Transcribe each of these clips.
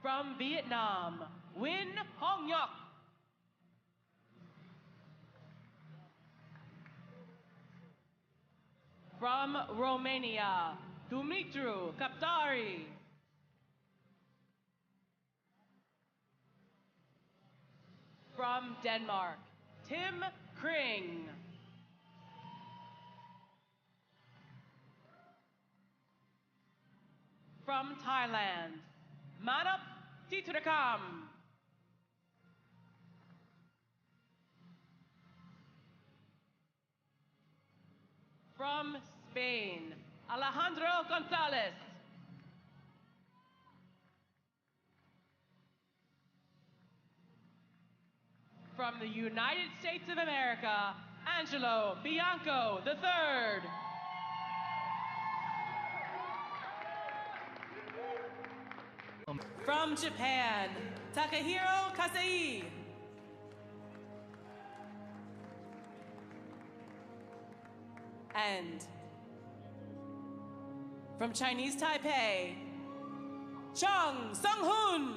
From Vietnam, Win Hong Yok. From Romania, Dumitru Kaptari. From Denmark, Tim Kring. From Thailand, Manap Titrakam. From Spain, Alejandro Gonzalez. From the United States of America, Angelo Bianco III. From Japan, Takahiro Kasei. And from Chinese Taipei, Chung Sung-hoon.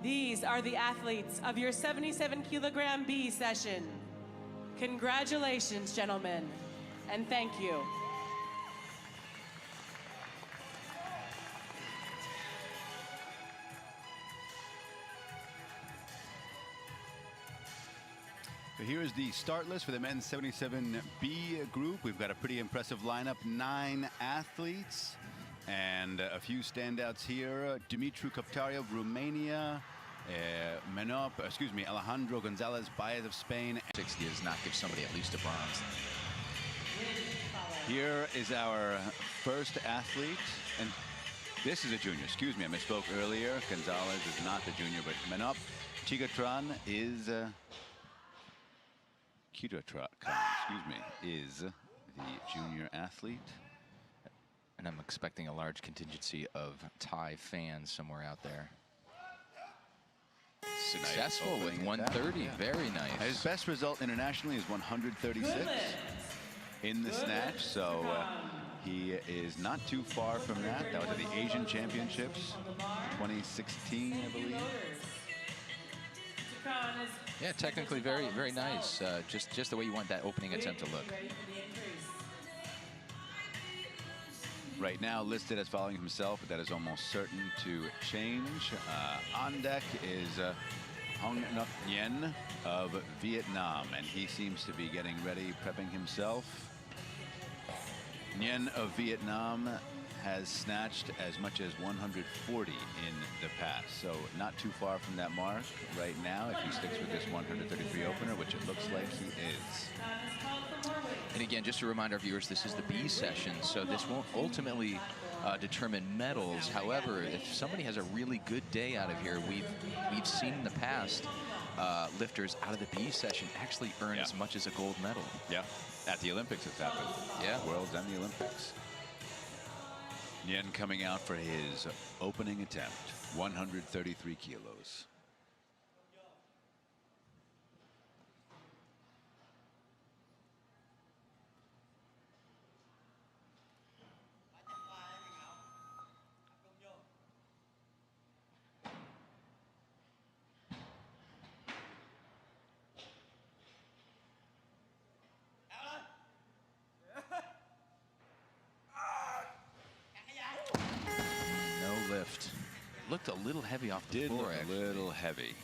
These are the athletes of your 77-kilogram B session. Congratulations, gentlemen, and thank you. So here is the start list for the men's 77B group. We've got a pretty impressive lineup, 9 athletes and a few standouts here. Dumitru Kaptari of Romania, Alejandro Gonzalez Baez of Spain. 60 does not give somebody at least a bronze. Here is our first athlete, and this is a junior. Excuse me, I misspoke earlier. Gonzalez is not the junior, but Manop Tigatron is is the junior athlete. And I'm expecting a large contingency of Thai fans somewhere out there. Successful nice with 130, yeah. Very nice. His best result internationally is 136 in the snatch, so he is not too far from that. That was at the Asian Championships, 2016, I believe. Yeah, technically very nice. Just the way you want that opening attempt to look. Right now listed as following himself, but that is almost certain to change. On deck is Hong Ngoc Nguyen of Vietnam, and he seems to be getting ready, prepping himself. Nguyen of Vietnam has snatched as much as 140 in the past, so not too far from that mark right now if he sticks with this 133 opener, which it looks like he is. And again, just to remind our viewers, this is the B session, so this won't ultimately determine medals. However, if somebody has a really good day out of here, we've seen in the past lifters out of the B session actually earn as much as a gold medal. Yeah, at the Olympics it's happened. Yeah, Worlds and the Olympics. Nguyen coming out for his opening attempt, 133 kilos. Lift. Looked a little heavy off the floor. Look a little heavy.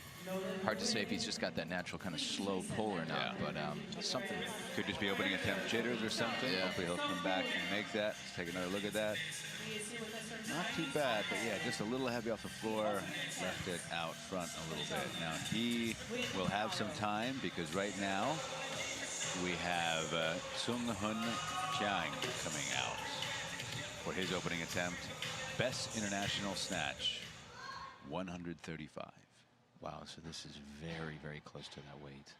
Hard to say if he's just got that natural kind of slow pull or not, but something. Could just be opening attempt jitters or something. Yeah. Hopefully he'll come back and make that. Let's take another look at that. Not too bad, but yeah, just a little heavy off the floor. Left it out front a little bit. Now he will have some time because right now we have Sung Hun Chiang coming out for his opening attempt. Best international snatch, 135. Wow, so this is very close to that weight.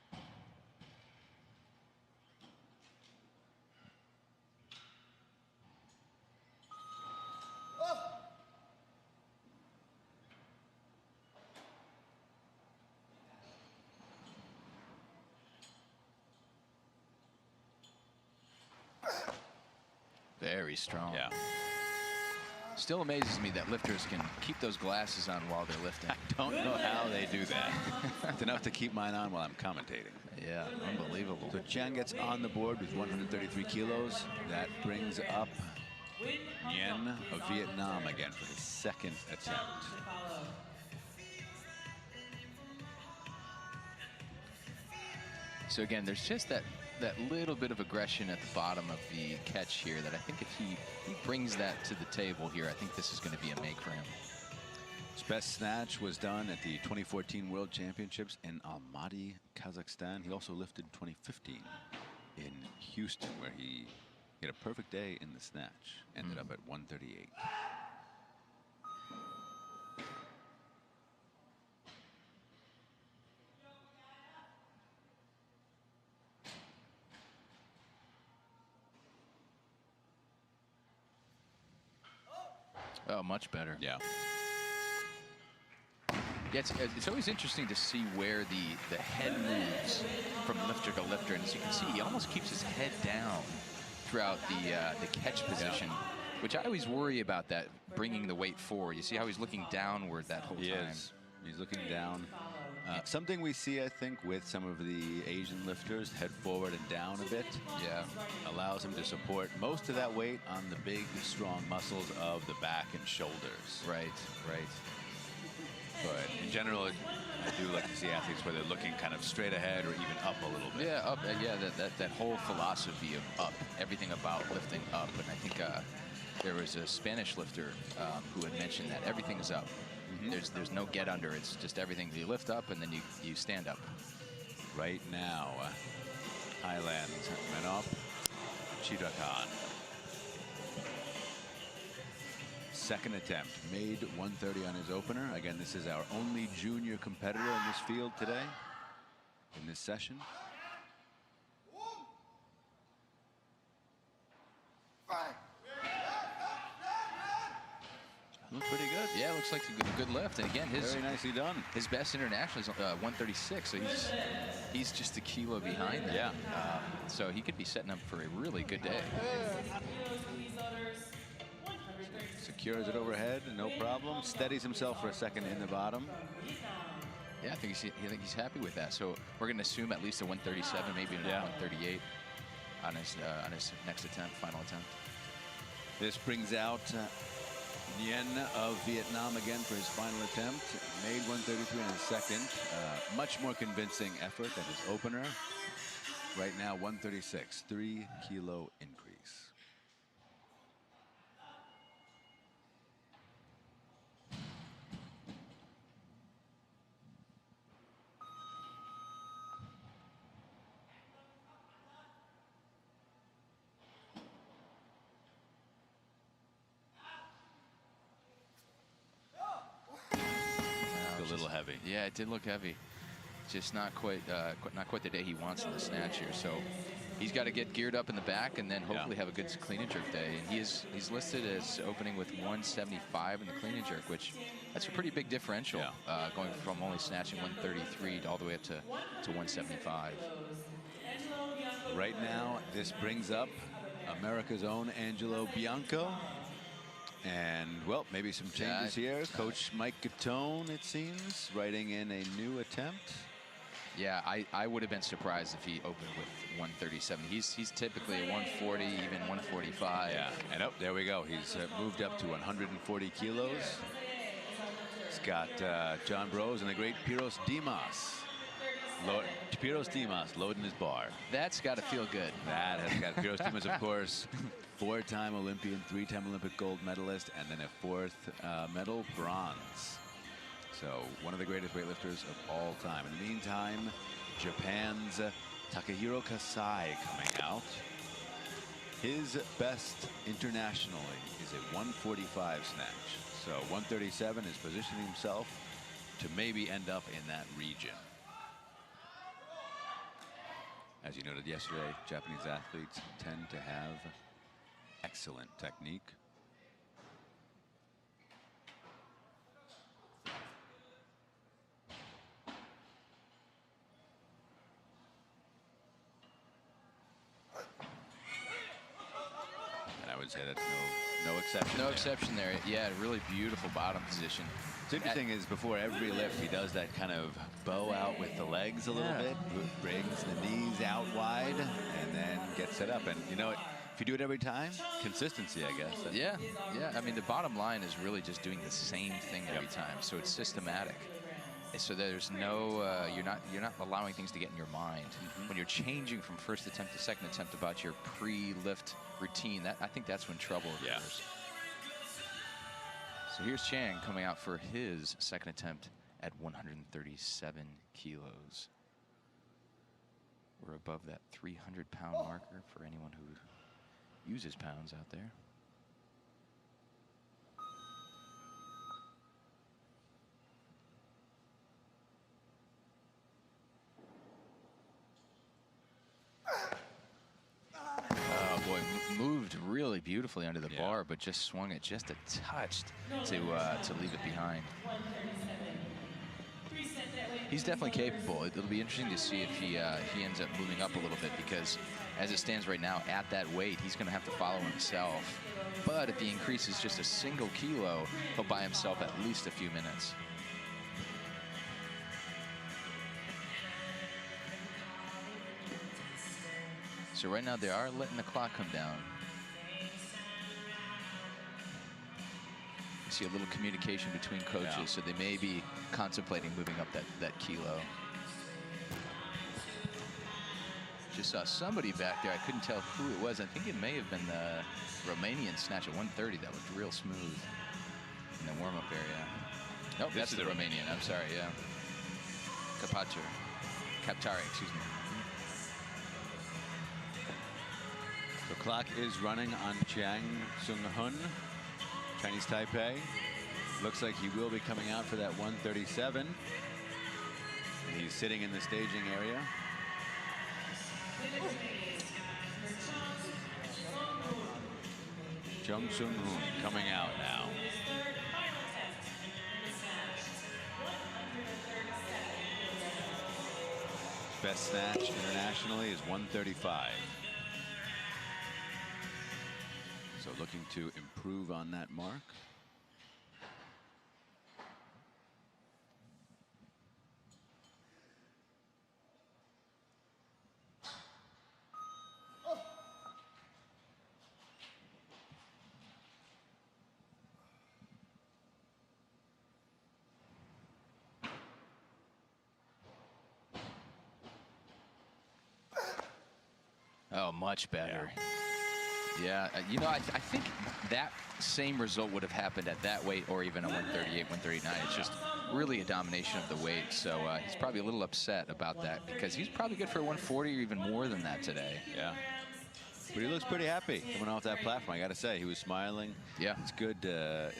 Very strong. Yeah. Still amazes me that lifters can keep those glasses on while they're lifting. I don't know how they do that. It's enough to keep mine on while I'm commentating. Yeah, unbelievable. So Chen gets on the board with 133 kilos. That brings up Nguyen of Vietnam again for his second attempt. So again, there's just that little bit of aggression at the bottom of the catch here that I think if he brings that to the table here, I think this is going to be a make for him. His best snatch was done at the 2014 World Championships in Almaty, Kazakhstan. He also lifted 2015 in Houston, where he had a perfect day in the snatch. Ended up at 138. Oh, much better. Yeah. Yeah, it's always interesting to see where the head moves from lifter to lifter, and as you can see, he almost keeps his head down throughout the catch position, which I always worry about, that bringing the weight forward. You see how he's looking downward that whole time. He's looking down. Something we see, I think, with some of the Asian lifters, head forward and down a bit. Yeah. Allows him to support most of that weight on the big, strong muscles of the back and shoulders. Right, right. But in general, I do like to see athletes where they're looking kind of straight ahead or even up a little bit. Yeah, up. Yeah, that whole philosophy of up, everything about lifting up. And I think there was a Spanish lifter who had mentioned that everything is up. There's no get under. It's just everything. You lift up and then you stand up. Right now, Thailand's Manop Chirakan. Second attempt, made 130 on his opener. Again, this is our only junior competitor in this field today, in this session. Looks pretty good. Yeah, looks like a good lift. And again, very nicely done. His best international is 136, so he's just a kilo behind that. Yeah. So he could be setting up for a really good day. Secures it overhead, no problem. Steadies himself for a second in the bottom. Yeah, I think he's happy with that. So we're going to assume at least a 137, maybe a 138 on his next attempt, final attempt. This brings out Nguyen of Vietnam again for his final attempt. Made 133 in his second. Much more convincing effort than his opener. Right now, 136, 3 kilo increase. A little heavy. Yeah, it did look heavy. Just not quite the day he wants in the snatch here. So he's got to get geared up in the back and then hopefully have a good clean and jerk day. And he's listed as opening with 175 in the clean and jerk, which that's a pretty big differential, going from only snatching 133 all the way up to 175. Right now, this brings up America's own Angelo Bianco. And, well, maybe some changes here. Coach Mike Gattone, it seems, writing in a new attempt. Yeah, I would have been surprised if he opened with 137. He's typically a 140, even 145. Yeah, and there we go. He's moved up to 140 kilos. He's got John Bros and the great Piros Dimas. Piros Dimas loading his bar. That's got to feel good. That has got Piros Dimas, of course, 4-time Olympian, 3-time Olympic gold medalist, and then a 4th medal, bronze. So one of the greatest weightlifters of all time. In the meantime, Japan's Takahiro Kasai coming out. His best internationally is a 145 snatch. So 137 is positioning himself to maybe end up in that region. As you noted yesterday, Japanese athletes tend to have excellent technique. And I would would say that's no exception. No exception there. Yeah, really beautiful bottom position. What's interesting is before every lift, he does that kind of bow out with the legs a little bit, brings the knees out wide, and then gets it up. And you know, if you do it every time, consistency, I guess. Yeah. I mean, the bottom line is really just doing the same thing every time, so it's systematic. So there's no, you're not allowing things to get in your mind. When you're changing from first attempt to second attempt about your pre-lift routine, I think that's when trouble occurs. So here's Chang coming out for his second attempt at 137 kilos. We're above that 300-pound marker for anyone who uses pounds out there. Oh boy, moved really beautifully under the bar, but just swung it just a touch to leave it behind. He's definitely capable. It'll be interesting to see if he ends up moving up a little bit, because as it stands right now at that weight, he's going to have to follow himself. But if he increases just a single kilo, he'll buy himself at least a few minutes. So right now they are letting the clock come down. You see a little communication between coaches, so they may be contemplating moving up that kilo. Just saw somebody back there. I couldn't tell who it was. I think it may have been the Romanian snatch at 130. That looked real smooth in the warm-up area. Nope, that's the Romanian. I'm sorry, yeah. Kaptari, excuse me. The clock is running on Chiang Sung-hun, Chinese Taipei. Looks like he will be coming out for that 137. And he's sitting in the staging area. Chung Sung-hun coming out now. Best snatch internationally is 135. So looking to improve on that mark. Oh, much better. Yeah, you know, I think that same result would have happened at that weight, or even at 138, 139. It's just really a domination of the weight. So he's probably a little upset about that, because he's probably good for 140 or even more than that today. Yeah. But he looks pretty happy coming off that platform. I got to say, he was smiling. Yeah. It's good.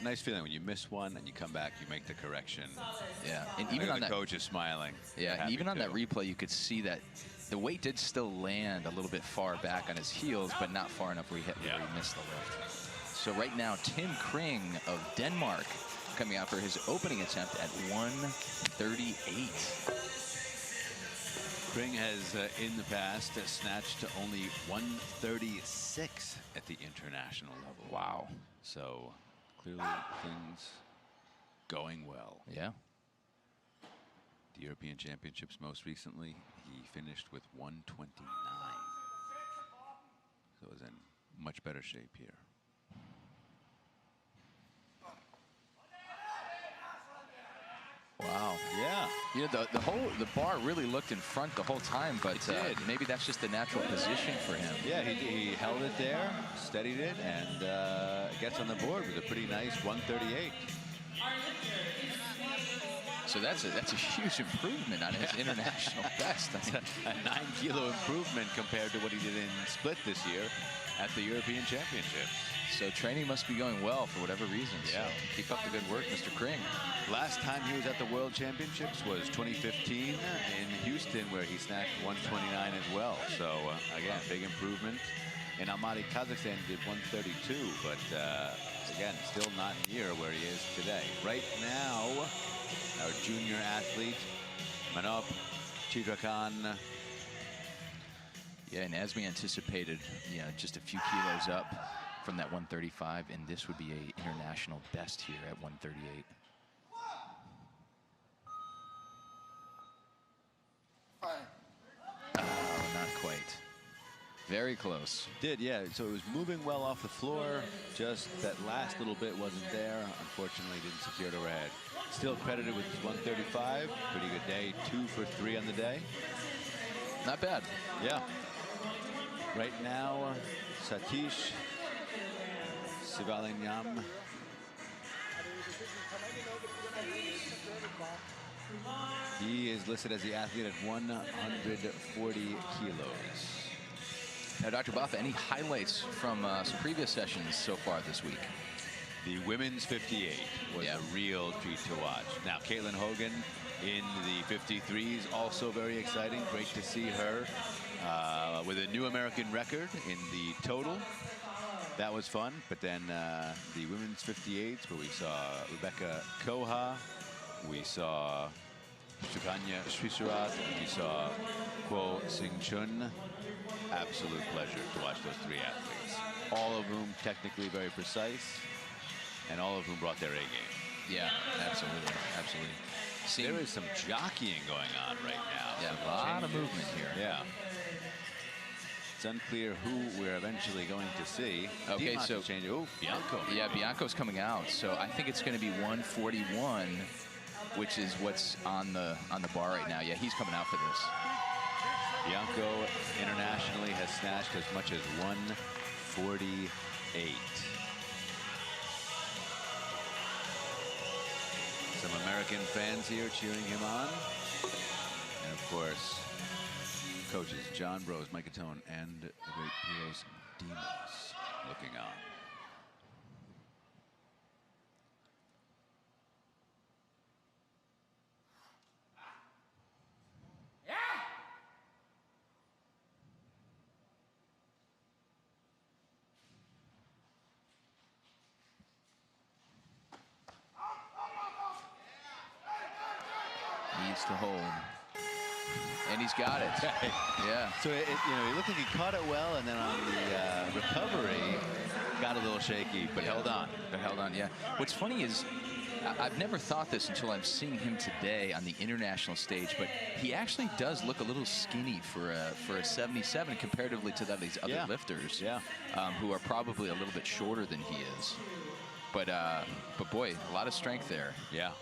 Nice feeling when you miss one and you come back, you make the correction. Yeah. And even on the that coach is smiling. Yeah. And even on that replay, you could see that the weight did still land a little bit far back on his heels, but not far enough where he missed the lift. So right now, Tim Kring of Denmark coming out for his opening attempt at 138. Kring has, in the past, snatched to only 136 at the international level. Wow. So clearly things going well. Yeah. The European Championships most recently, he finished with 129. So is in much better shape here. Wow. Yeah. You know, the bar really looked in front the whole time, but maybe that's just the natural position for him. Yeah, he held it there, steadied it, and gets on the board with a pretty nice 138. So that's a huge improvement on his international best. That's a 9-kilo improvement compared to what he did in split this year at the European Championships. So training must be going well for whatever reason. Yeah. So keep up the good work, Mr. Kring. Last time he was at the World Championships was 2015 in Houston, where he snatched 129 as well. So again, big improvement. In Almaty, Kazakhstan, did 132, but again, still not near where he is today. Right now, our junior athlete, Manop Chitrakan. Yeah, and as we anticipated, just a few kilos up from that 135, and this would be a international best here at 138. Not quite. Very close. Did, yeah. So it was moving well off the floor. Just that last little bit wasn't there. Unfortunately, didn't secure it overhead. Still credited with 135. Pretty good day. 2 for 3 on the day. Not bad. Yeah. Right now, Satish Sivalinyam. He is listed as the athlete at 140 kilos. Now, Dr. Buffa, any highlights from some previous sessions so far this week? The women's 58 was a real treat to watch. Now, Caitlin Hogan in the 53s, also very exciting. Great to see her with a new American record in the total. That was fun. But then the women's 58s, where we saw Rebecca Koha, we saw Sukanya Srisurat, we saw Kuo Sing Chun. Absolute pleasure to watch those 3 athletes. All of whom technically very precise, and all of whom brought their A game. Yeah, absolutely, absolutely. There is some jockeying going on right now. Yeah, a lot of movement here. Yeah. It's unclear who we're eventually going to see. Okay, Dimas so changing. Oh, Bianco. Yeah, Bianco's coming out. So I think it's going to be 141, which is what's on the bar right now. Yeah, he's coming out for this. Bianco internationally has snatched as much as 148. Some American fans here cheering him on. And of course, coaches John Bros, Mike Atone, and the great Piros Dimas looking on. Needs to hold. And he's got it. Yeah. So it, he looked like he caught it well, and then on the recovery, got a little shaky, but held on. But held on, yeah. What's funny is, I've never thought this until I'm seeing him today on the international stage, but he actually does look a little skinny for a 77 comparatively to these other lifters, who are probably a little bit shorter than he is. But boy, a lot of strength there. Yeah.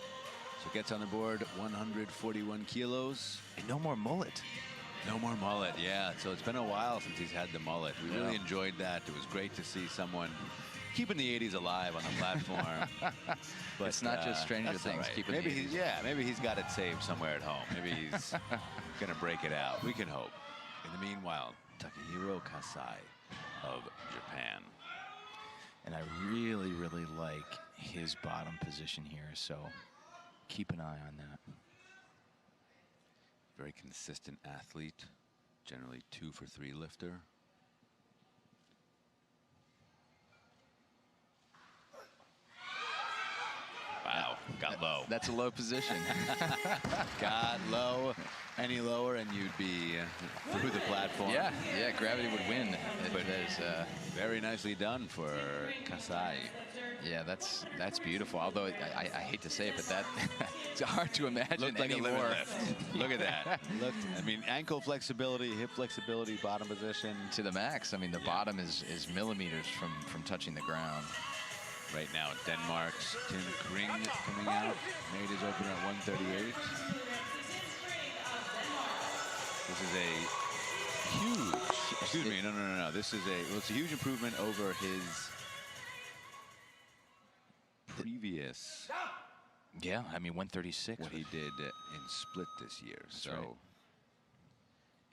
So gets on the board 141 kilos. And no more mullet. No more mullet, yeah. So it's been a while since he's had the mullet. We really enjoyed that. It was great to see someone keeping the 80s alive on the platform. But it's not just Stranger Things keeping maybe the 80s. Maybe he's got it saved somewhere at home. Maybe he's going to break it out. We can hope. In the meanwhile, Takahiro Kasai of Japan. And I really, really like his bottom position here, so keep an eye on that. Very consistent athlete, generally 2 for 3 lifter. Wow, got low. That's a low position. Got low. Any lower and you'd be through the platform. Yeah, gravity would win. But there's very nicely done for Kasai. Yeah, that's beautiful. Although I hate to say it, but that it's hard to imagine Looked like anymore. a limit lift. Look at that. I mean, ankle flexibility, hip flexibility, bottom position to the max. I mean, the bottom is millimeters from touching the ground. Right now, Denmark's Tim Kring coming out, made his opener at 138. This is a huge, excuse me, no. This is it's a huge improvement over his previous. Yeah, I mean 136. What he did in split this year. So right.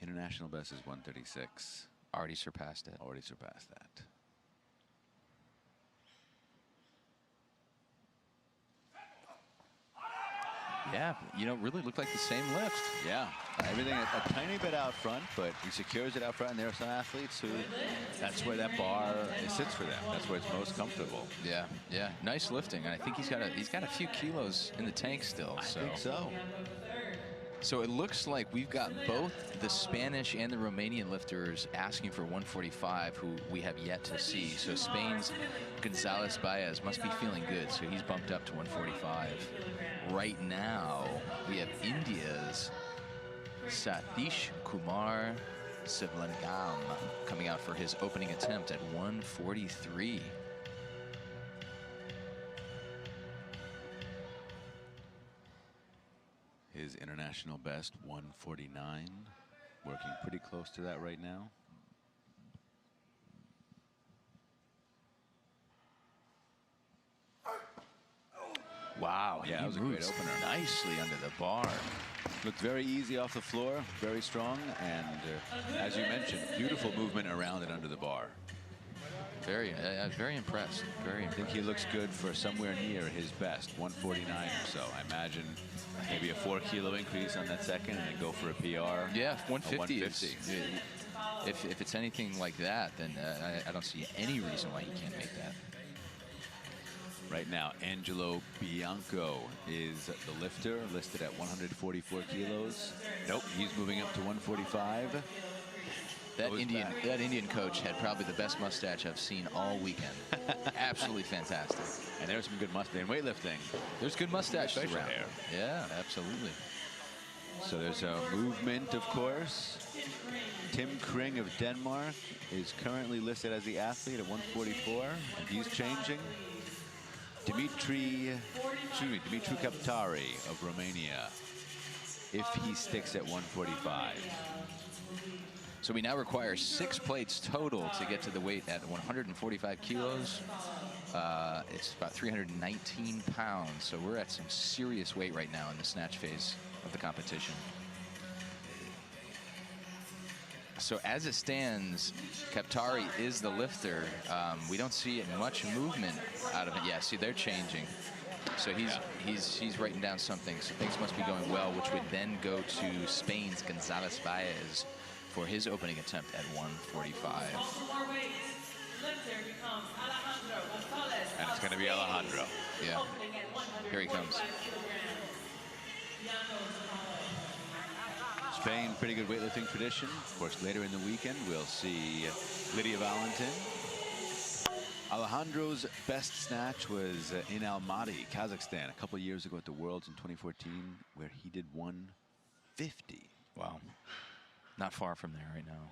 International best is 136. Already surpassed it. Already surpassed that. Yeah, really looked like the same lift. Yeah, everything a tiny bit out front, but he secures it out front, and there are some athletes who, that's where that bar sits for them. That's where it's most comfortable. Yeah, nice lifting, and I think he's got a few kilos in the tank still. I think so. So it looks like we've got both the Spanish and the Romanian lifters asking for 145, who we have yet to see. So Spain's Gonzalez Baez must be feeling good, so he's bumped up to 145. Right now, we have India's Satish Kumar Sivlangam coming out for his opening attempt at 143. His international best, 149. Working pretty close to that right now. Wow, Yeah, that he was a great moves opener. nicely under the bar. Looked very easy off the floor, very strong, and as you mentioned, beautiful movement around and under the bar. Very impressed. I think he looks good for somewhere near his best, 149 or so. I imagine maybe a 4-kilo increase on that second and then go for a PR. Yeah, 150. 150. If it's anything like that, then I don't see any reason why he can't make that. Right now, Angelo Bianco is the lifter, listed at 144 kilos. Nope, he's moving up to 145. That Indian coach had probably the best mustache I've seen all weekend. Absolutely fantastic. And there's some good mustache in weightlifting. There's good mustaches Facial around. hair. Yeah, absolutely. So there's a movement, of course. Tim Kring of Denmark is currently listed as the athlete at 144, and he's changing. Dimitri Kaptari of Romania, if he sticks at 145. So we now require 6 plates total to get to the weight at 145 kilos. It's about 319 pounds. So we're at some serious weight right now in the snatch phase of the competition. So as it stands, Kaptari is the lifter. We don't see much movement out of it. Yeah, see, they're changing. So he's writing down something. So things must be going well, which would then go to Spain's Gonzalez Baez for his opening attempt at 145. And it's going to be Alejandro. Yeah. Here he comes. Spain, pretty good weightlifting tradition. Of course, later in the weekend, we'll see Lydia Valentin. Alejandro's best snatch was in Almaty, Kazakhstan, a couple years ago at the Worlds in 2014, where he did 150. Wow. Not far from there right now.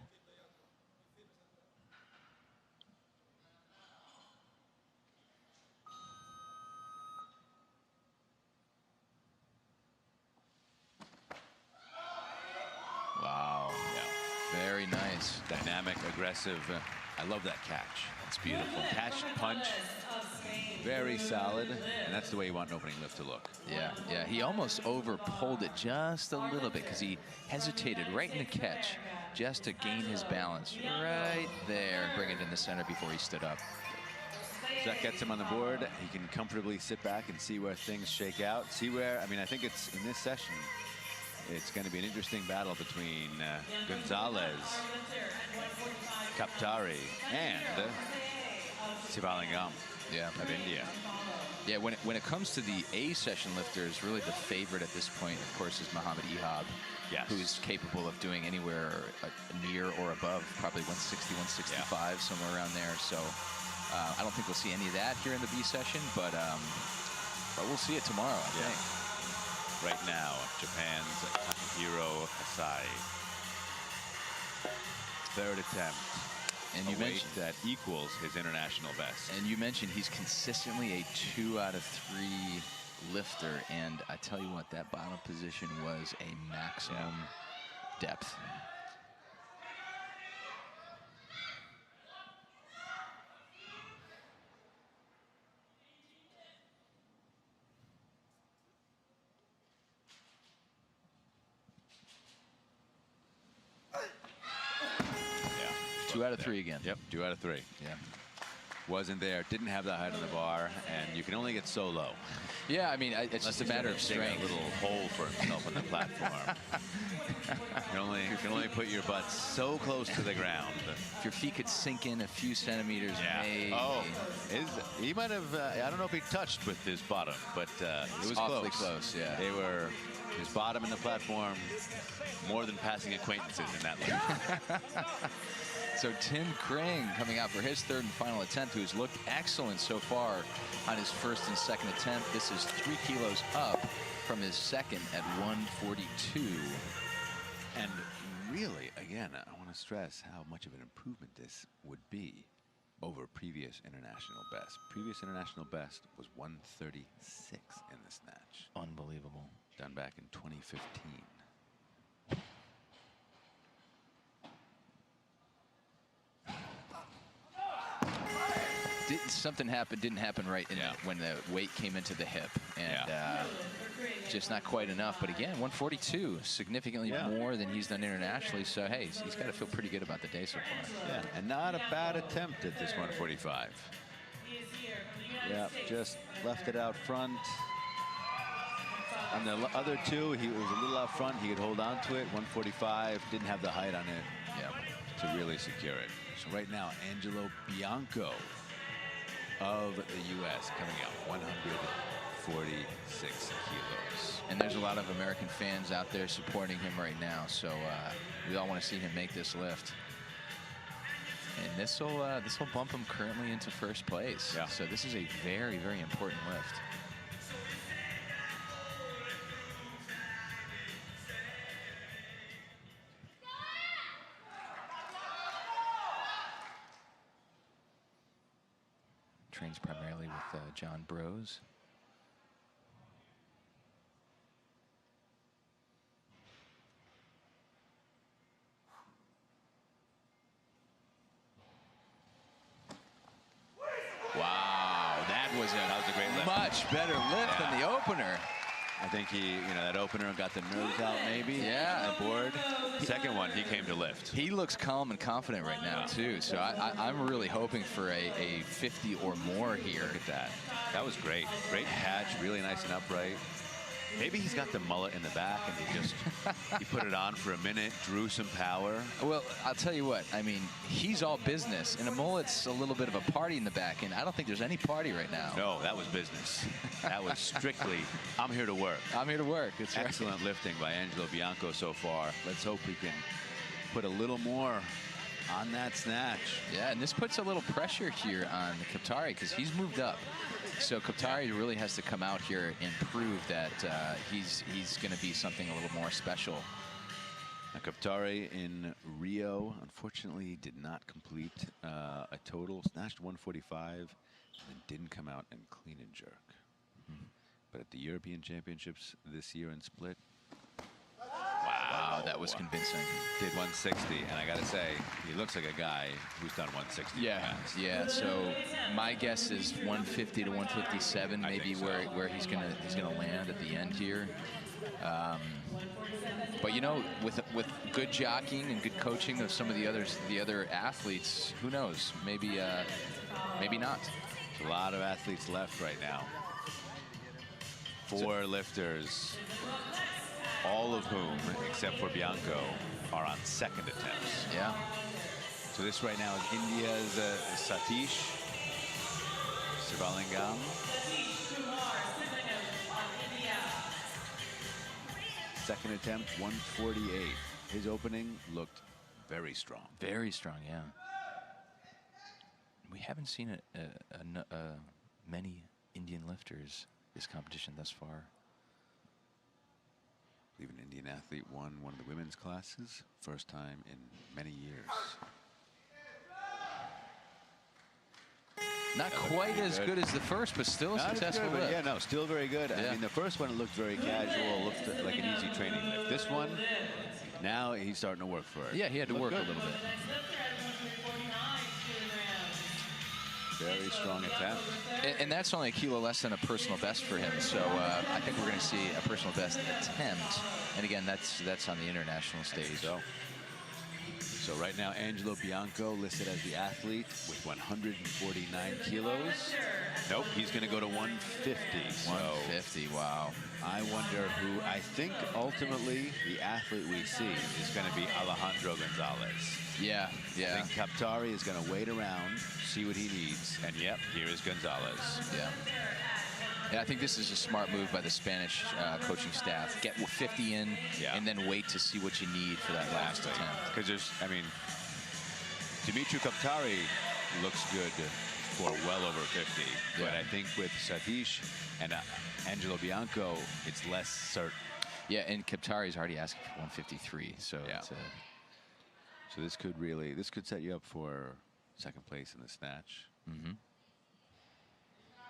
Wow. Yeah. Very nice. Dynamic, aggressive. I love that catch. It's beautiful. Catch, punch, very solid, and that's the way you want an opening lift to look. Yeah. He almost over-pulled it just a little bit because he hesitated right in the catch just to gain his balance right there and bring it in the center before he stood up. So that gets him on the board. He can comfortably sit back and see where things shake out. See where, I mean, I think it's in this session, it's going to be an interesting battle between Gonzalez, Kaptari, and Sivalingam of India. Yeah, when it comes to the A session lifters, really the favorite at this point, of course, is Muhammad Ihab, who's capable of doing anywhere near or above probably 160, 165, somewhere around there. So I don't think we'll see any of that here in the B session, but we'll see it tomorrow, I think. Right now, Japan's Takahiro Kasai. Third attempt. And you mentioned that equals his international best. And you mentioned he's consistently a 2 out of 3 lifter. And I tell you what, that bottom position was a maximum depth. Two out of 3 again. Yep, 2 out of 3. Yeah. Wasn't there, didn't have the height on the bar, and you can only get so low. Yeah, I mean, it's just a matter of strength. A little hole for himself on the platform. You can only put your butt so close to the ground. If your feet could sink in a few centimeters, maybe. Oh, he might have, I don't know if he touched with his bottom, but it was awfully close. close, yeah. They were His bottom in the platform, more than passing acquaintances in that lift. So Tim Crane coming out for his third and final attempt, who's looked excellent so far on his first and second attempt. This is 3 kilos up from his second at 142. And really, again, I want to stress how much of an improvement this would be over previous international best. Previous international best was 136 in the snatch. Unbelievable. Done back in 2015. Something didn't happen right in when the weight came into the hip, and just not quite enough. But again, 142, significantly more than he's done internationally. So hey, he's got to feel pretty good about the day so far. Yeah, and not a bad attempt at this 145. Yeah, just left it out front. On the other two, he was a little out front. He could hold on to it. 145, didn't have the height on it to really secure it. So right now, Angelo Bianco of the U.S. coming out 146 kilos. And there's a lot of American fans out there supporting him right now, so we all want to see him make this lift. And this will bump him currently into first place. Yeah. So this is a very, very important lift. Trains primarily with John Brose. Wow, that was a great lift. Much better lift than the opener. I think that opener got the nerves out maybe. Yeah. On board. Second one, he came to lift. He looks calm and confident right now, too. So I'm really hoping for a 50 or more here. Look at that. That was great. Great catch, really nice and upright. Maybe he's got the mullet in the back and he put it on for a minute, drew some power. Well, I'll tell you what, I mean, he's all business, and a mullet's a little bit of a party in the back, and I don't think there's any party right now. No, that was business. That was strictly, I'm here to work. I'm here to work. It's excellent lifting by Angelo Bianco so far. Let's hope he can put a little more on that snatch. Yeah, and this puts a little pressure here on Kaptari because he's moved up. So Kaptari really has to come out here and prove that he's going to be something a little more special. Now, Kaptari in Rio, unfortunately, did not complete a total. Snatched 145 and then didn't come out and clean and jerk. But at the European Championships this year in Split, wow, that was convincing. Did 160, and I gotta say, he looks like a guy who's done 160. Yeah. So my guess is 150 to 157, maybe where he's gonna land at the end here. But with good jockeying and good coaching of some of the other athletes, who knows? Maybe not. There's a lot of athletes left right now. 4 lifters, all of whom, except for Bianco, are on second attempts. Yeah. So this right now is India's Satish Sivalingam. Second attempt, 148. His opening looked very strong. Very strong, yeah. We haven't seen many Indian lifters this competition thus far. I believe an Indian athlete won one of the women's classes, first time in many years. Not quite as good as the first, but still a successful lift. Yeah, no, still very good. Yeah. I mean, the first one looked very casual, looked like an easy training lift. This one, now he's starting to work for it. Yeah, he had to work a little bit. Very strong attempt. And that's only a kilo less than a personal best for him. So I think we're going to see a personal best attempt. And again, that's on the international stage. So right now, Angelo Bianco listed as the athlete with 149 kilos. Nope, he's going to go to 150. 150, wow. I wonder who, I think ultimately the athlete we see is going to be Alejandro Gonzalez. Yeah. I think Kaptari is going to wait around, see what he needs, and yep, here is Gonzalez. Yeah. And I think this is a smart move by the Spanish coaching staff. Get 50 in, and then wait to see what you need for that last attempt. Because there's, I mean, Dimitri Kaptari looks good for well over 50. Yeah. But I think with Satish and Angelo Bianco, it's less certain. Yeah, and Kaptari's already asking for 153. So it's so this could set you up for second place in the snatch.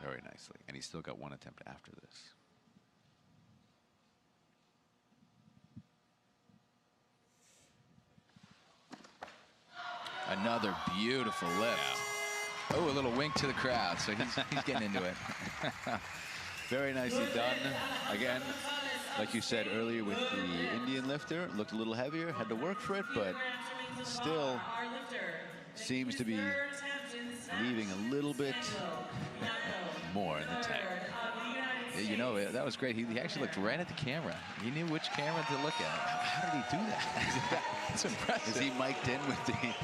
Very nicely. And he's still got one attempt after this. Another beautiful lift. Yeah. Oh, a little wink to the crowd. So he's getting into it. Very nicely done. Again, like you said earlier with the Indian lifter, looked a little heavier, had to work for it, but still seems to be leaving a little bit more in the tank. You know, that was great. He actually looked right at the camera. He knew which camera to look at. How did he do that? It's impressive. Is he mic'd in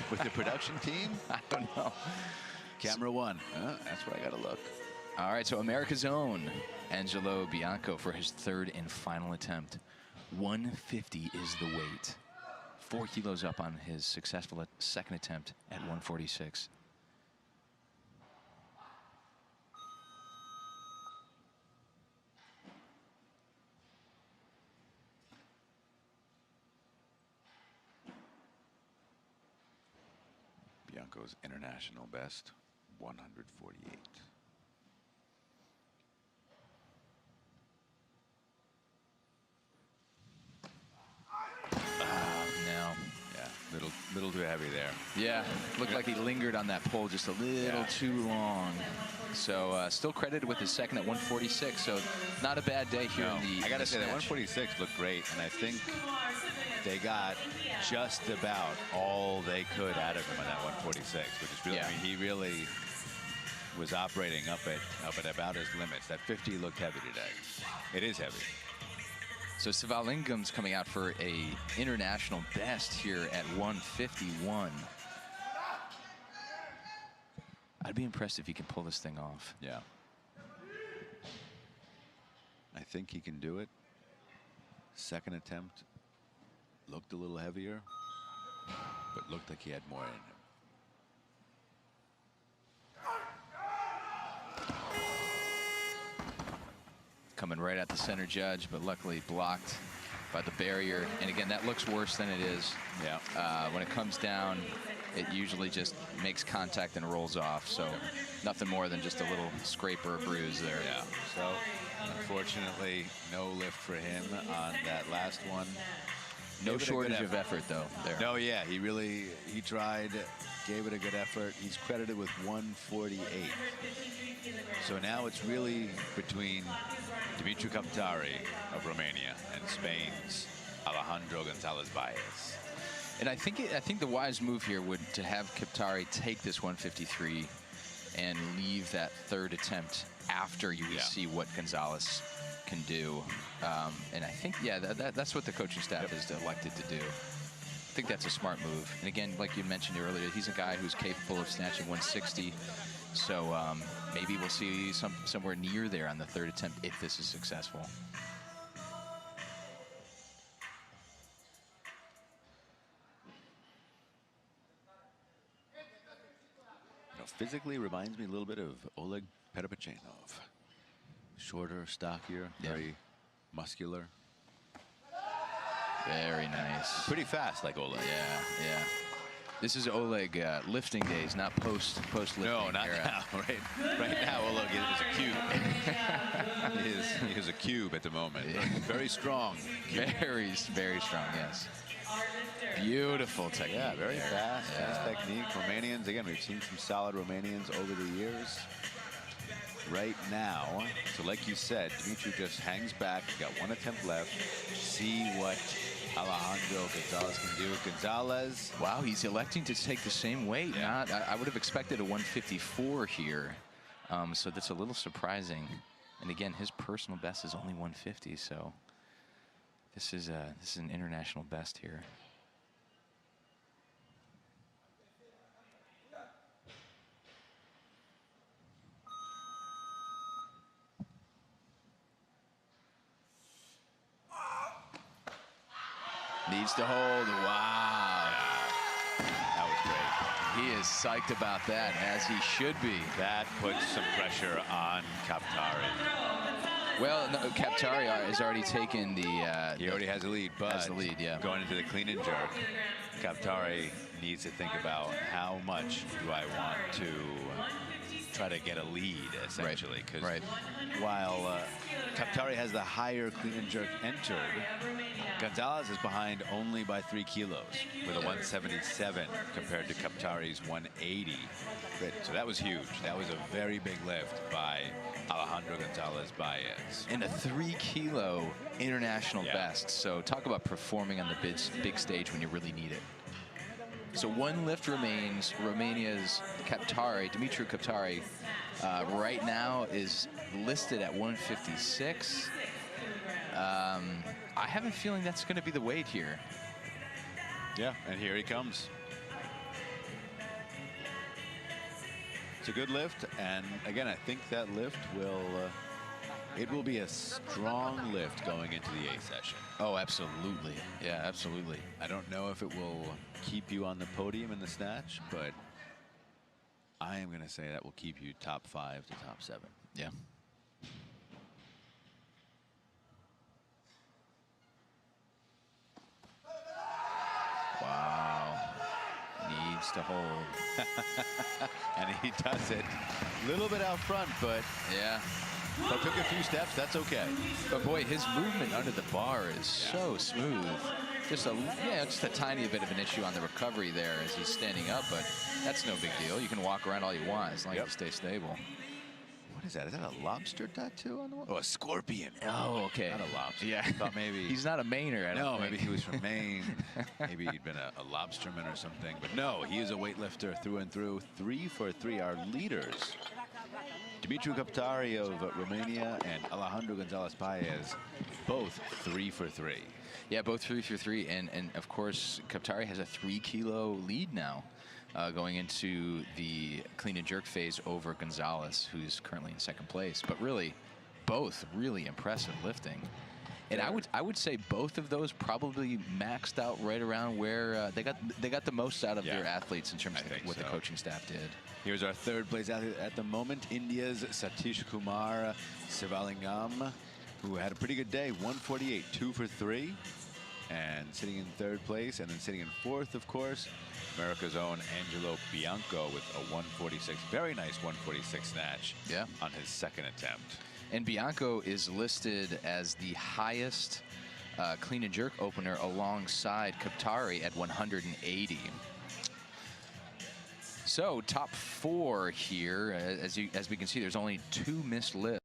with the production team? I don't know. Camera one. That's where I got to look. All right, so America's own Angelo Bianco for his third and final attempt. 150 is the weight. 4 kilos up on his successful second attempt at 146. Bianco's international best, 148. Little too heavy there. Yeah, looked like he lingered on that pole just a little too long. So still credited with his second at 146. So not a bad day here in the I got to say snatch. that 146 looked great, and I think they got just about all they could out of him on that 146, which is really, I mean, he really was operating up at about his limits. That 50 looked heavy today. It is heavy. So Sivalingam's coming out for a international best here at 151. I'd be impressed if he can pull this thing off. Yeah. I think he can do it. Second attempt looked a little heavier, but looked like he had more in him. Coming right at the center judge, but luckily blocked by the barrier. And again, that looks worse than it is. Yeah. When it comes down, it usually just makes contact and rolls off. So nothing more than just a little scrape or a bruise there. Yeah. So unfortunately, no lift for him on that last one. No shortage of effort though there. No, yeah, he tried, gave it a good effort. He's credited with 148. So now it's really between Dimitri Kaptari of Romania and Spain's Alejandro Gonzalez-Baez. And I think the wise move here would to have Kaptari take this 153 and leave that third attempt after you see what Gonzalez can do. And I think, that's what the coaching staff has elected to do. I think that's a smart move. And again, like you mentioned earlier, he's a guy who's capable of snatching 160. So maybe we'll see somewhere near there on the third attempt if this is successful. Physically reminds me a little bit of Oleg Perepechenov. Shorter, stockier, very muscular. Very nice. Pretty fast, like Oleg. Yeah. This is Oleg lifting days, not post-lifting. No, not era. now. Right now, Oleg is a cube. he is a cube at the moment. Very strong. Very strong. Yes. Beautiful technique. Yeah, very fast technique. Romanians, again, we've seen some solid Romanians over the years. Right now, so like you said, Dimitri just hangs back. He's got one attempt left. See what Alejandro Gonzalez can do. Gonzalez. Wow, he's electing to take the same weight. Yeah. I would have expected a 154 here. So that's a little surprising. And again, his personal best is only 150. So this is an international best here. Needs to hold. Wow. That was great. He is psyched about that, as he should be. That puts some pressure on Kaptari. Well, no, Kaptari has already taken the... He already has the lead, but has the lead, yeah. Going into the clean and jerk, Kaptari needs to think about how much do I want to try to get a lead, essentially. Because while Kaptari has the higher clean and jerk entered, Gonzalez is behind only by 3 kilos with a 177 compared to Kaptari's 180. So that was huge. That was a very big lift by Alejandro Gonzalez Baez. And a 3-kilo international best. So talk about performing on the big stage when you really need it. So one lift remains. Romania's Kaptari, Dumitru Kaptari, right now is listed at 156. I have a feeling that's going to be the weight here. Yeah, and here he comes. It's a good lift, and again, I think that lift will, it will be a strong lift going into the A session. Oh, absolutely. Yeah, absolutely. I don't know if it will keep you on the podium in the snatch, but I am going to say that will keep you top 5 to top 7. Yeah. Wow. Needs to hold. And he does it a little bit out front, but yeah. But took a few steps, that's okay. But boy, his movement under the bar is so smooth. Just a tiny bit of an issue on the recovery there as he's standing up, but that's no big deal. You can walk around all you want as long as you stay stable. What is that? Is that a lobster tattoo on the wall? Oh, a scorpion. Oh, okay. Not a lobster. Yeah. I thought maybe he's not a Mainer. No, maybe he was from Maine. Maybe he'd been a lobsterman or something. But no, he is a weightlifter through and through. 3 for 3, our leaders. Dumitru Kaptari of Romania and Alejandro Gonzalez Baez, both 3 for 3. Yeah, both 3 for 3. And of course, Kaptari has a 3-kilo lead now. Going into the clean and jerk phase over Gonzalez, who's currently in 2nd place. But really, both really impressive lifting. And I would say both of those probably maxed out right around where they got the most out of their athletes in terms of what the coaching staff did. Here's our 3rd place athlete at the moment, India's Satish Kumar Sivalingam, who had a pretty good day, 148, 2 for 3. And sitting in 3rd place, and then sitting in 4th, of course, America's own Angelo Bianco with a 146. Very nice 146 snatch on his 2nd attempt. And Bianco is listed as the highest clean and jerk opener alongside Kaptari at 180. So top 4 here, as we can see, there's only 2 missed lifts.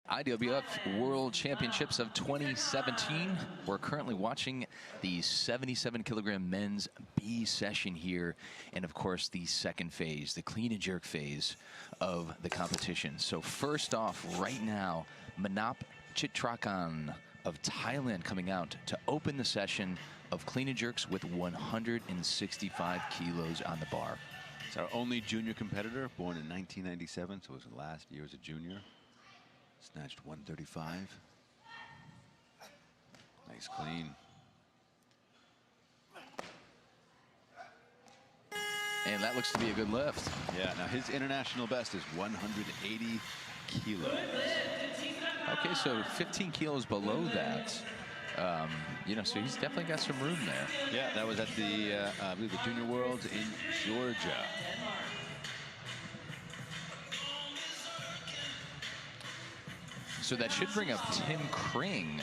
IWF World Championships of 2017. We're currently watching the 77-kilogram men's B session here, and of course the 2nd phase, the clean and jerk phase of the competition. So first off, right now, Manap Chitrakan of Thailand coming out to open the session of clean and jerks with 165 kilos on the bar. It's our only junior competitor, born in 1997, so it was his last year as a junior. Snatched 135. Nice clean. And that looks to be a good lift. Yeah, now his international best is 180 kilos. Okay, so 15 kilos below that. You know, so he's definitely got some room there. Yeah, that was at the, I believe, the Junior Worlds in Georgia. So that should bring up Tim Kring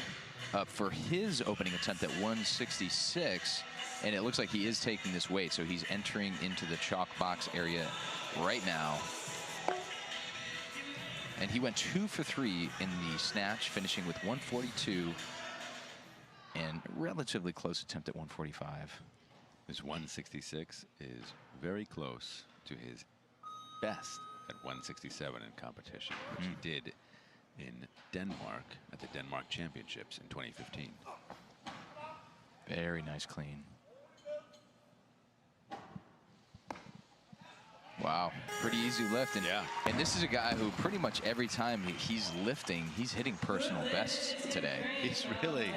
up for his opening attempt at 166. And it looks like he is taking this weight, so he's entering into the chalk box area right now. And he went 2 for 3 in the snatch, finishing with 142 and relatively close attempt at 145. His 166 is very close to his best at 167 in competition, which he did in Denmark at the Denmark Championships in 2015. Very nice clean. Wow, pretty easy lift. And, Yeah. and this is a guy who pretty much every time he's lifting, he's hitting personal bests today. He's really,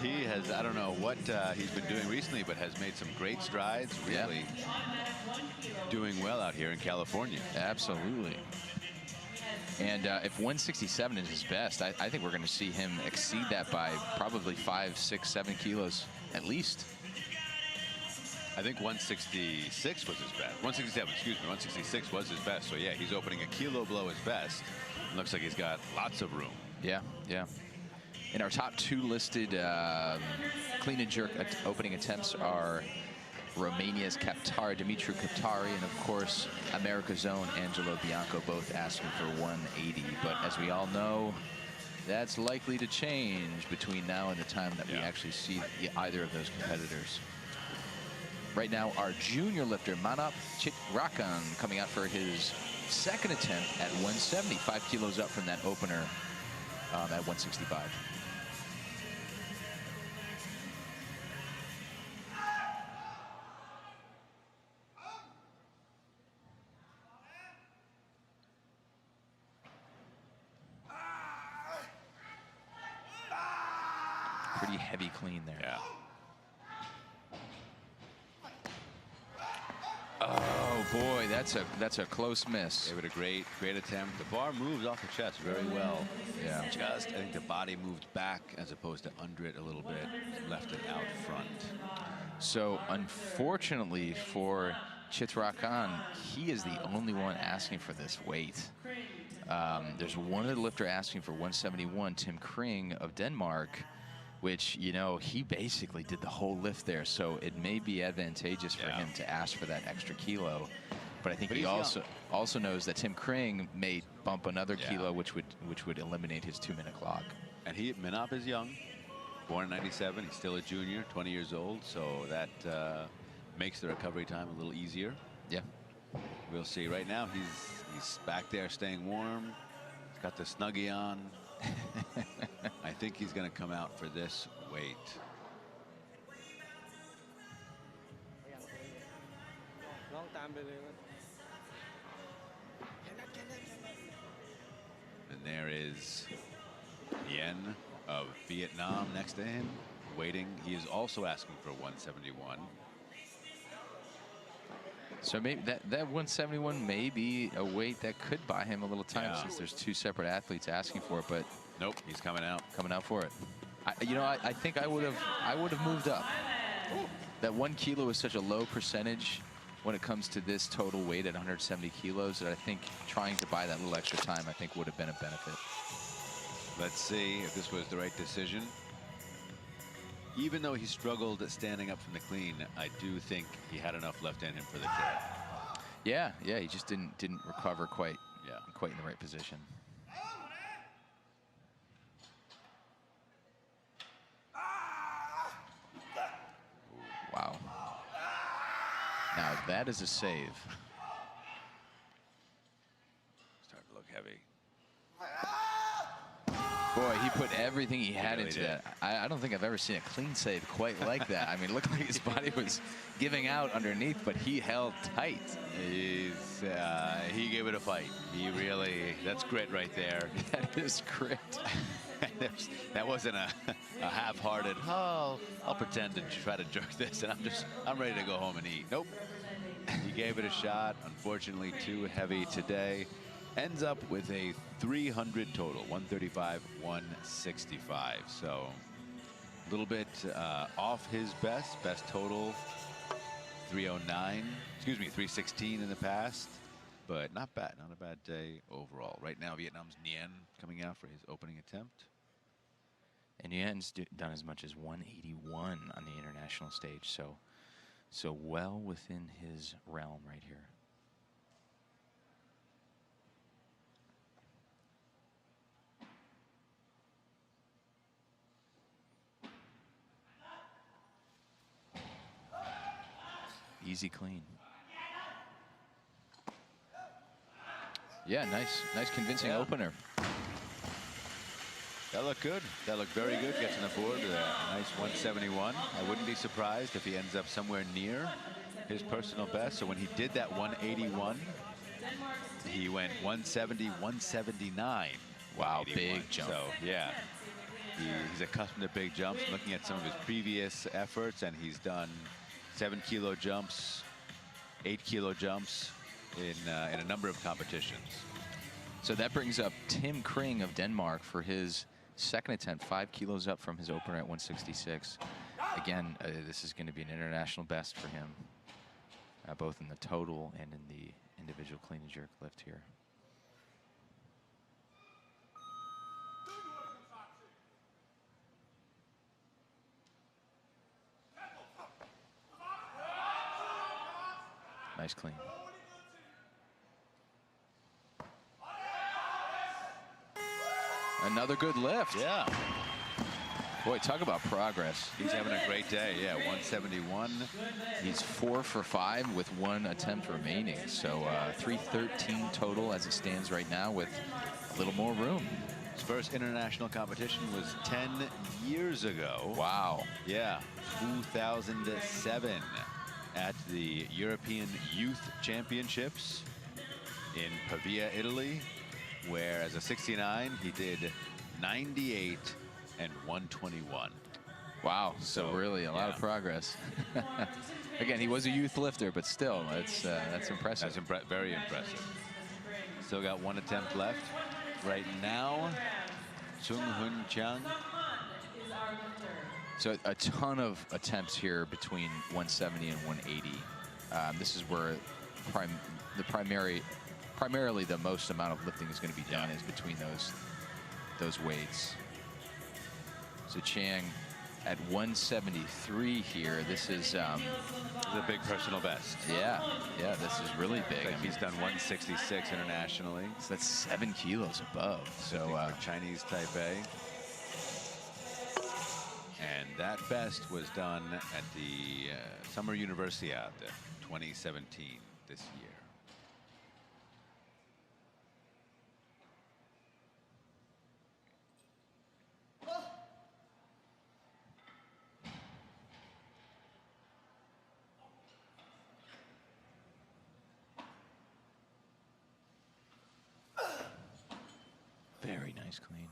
he has, I don't know what he's been doing recently, but has made some great strides, really doing well out here in California. Absolutely. And if 167 is his best, I think we're going to see him exceed that by probably 5, 6, 7 kilos at least. I think 166 was his best. 167, excuse me, 166 was his best. So yeah, he's opening a kilo below his best. Looks like he's got lots of room. Yeah, yeah. And our top 2 listed clean and jerk opening attempts are Romania's Dumitru Kaptari, and of course, America's own Angelo Bianco, both asking for 180. But as we all know, that's likely to change between now and the time that we actually see either of those competitors. Right now, our junior lifter, Manap Chitrakan, coming out for his second attempt at 170, 5 kilos up from that opener at 165. Pretty heavy clean there. Yeah. Oh boy, that's a close miss. Gave it a great attempt. The bar moves off the chest very well. Yeah. Just, I think the body moved back as opposed to under it a little bit, left it out front. So unfortunately for Chitrakan, he is the only one asking for this weight. There's one other lifter asking for 171, Tim Kring of Denmark, which, you know, he basically did the whole lift there, so it may be advantageous for him to ask for that extra kilo. But I think he also knows that Tim Kring may bump another kilo, which would eliminate his 2-minute clock. And Manap is young, born in '97. He's still a junior, 20 years old, so that makes the recovery time a little easier. Yeah. We'll see. Right now, he's back there staying warm. He's got the Snuggie on. I think he's going to come out for this weight. And there is Yen of Vietnam next to him, waiting. He is also asking for 171. So maybe that 171 may be a weight that could buy him a little time, since there's 2 separate athletes asking for it. But nope, he's coming out for it. I think I would have moved up. That 1 kilo is such a low percentage when it comes to this total weight at 170 kilos that I think trying to buy that little extra time, I think, would have been a benefit. Let's see if this was the right decision. Even though he struggled at standing up from the clean, I do think he had enough left in him for the day. Yeah, he just didn't recover quite in the right position. Wow. Now that is a save. Starting to look heavy. Boy, he put everything he had into that. I don't think I've ever seen a clean save quite like that. I mean, it looked like his body was giving out underneath, but he held tight. He gave it a fight. He really, that's grit right there. That is grit. That wasn't a half-hearted, oh, I'll pretend to try to jerk this, and I'm ready to go home and eat. Nope. He gave it a shot. Unfortunately, too heavy today. Ends up with a 300 total, 135, 165. So a little bit off his best total, 309, excuse me, 316 in the past, but not bad, not a bad day overall. Right now, Vietnam's Nguyen coming out for his opening attempt. And Nguyen's done as much as 181 on the international stage, so well within his realm right here. Easy clean. Yeah, nice convincing opener. That looked good. That looked very good. Gets on the board with a nice 171. I wouldn't be surprised if he ends up somewhere near his personal best. So when he did that 181, he went 170, 179. Wow, 181. big jump. So yeah, he's accustomed to big jumps. I'm looking at some of his previous efforts, and he's done 7-kilo jumps, 8-kilo jumps in a number of competitions. So that brings up Tim Kring of Denmark for his second attempt, 5 kilos up from his opener at 166. Again, this is going to be an international best for him, both in the total and in the individual clean and jerk lift here. Nice clean. Another good lift. Yeah. Boy, talk about progress. He's having a great day. Yeah, 171. He's 4 for 5 with 1 attempt remaining. So 313 total as it stands right now with a little more room. His first international competition was 10 years ago. Wow. Yeah, 2007 at the European Youth Championships in Pavia, Italy, where as a 69, he did 98 and 121. Wow, so really a lot of progress. Again, he was a youth lifter, but still, that's impressive. That's very impressive. Still got 1 attempt left. Right now, Sung Hun Chang. So a ton of attempts here between 170 and 180. This is where primarily the most amount of lifting is going to be done is between those weights. So Chang at 173 here. This is the big personal best. Yeah, this is really big. Like he's done 166 internationally. So that's 7 kilos above. So for Chinese Taipei. And that best was done at the Summer Universiade 2017 this year. Very nice clean.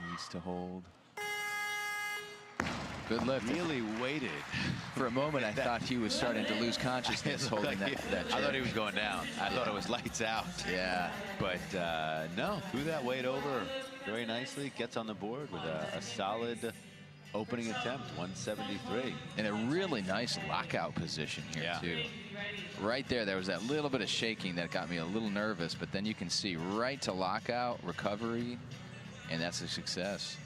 Needs to hold. Good lift. Really waited. For a moment, I thought he was starting to lose consciousness holding that chair. I thought he was going down. I thought it was lights out. Yeah. But no, threw that weight over very nicely. Gets on the board with a solid opening attempt, 173. In a really nice lockout position here, too. Right there was that little bit of shaking that got me a little nervous, but then you can see right to lockout, recovery, and that's a success.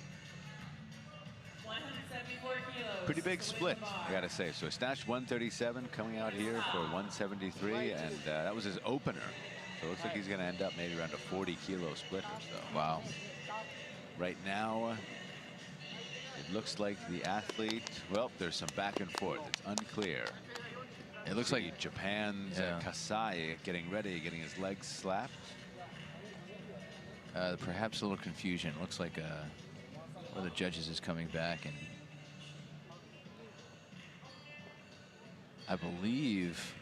Pretty big split, I gotta say. So snatched 137 coming out here for 173, and that was his opener. So it looks like he's gonna end up maybe around a 40-kilo split or so. Wow. Right now, it looks like the athlete, well, there's some back and forth. It's unclear. It looks like Japan's Kasai getting ready, getting his legs slapped. Perhaps a little confusion. It looks like one of the judges is coming back, and I believe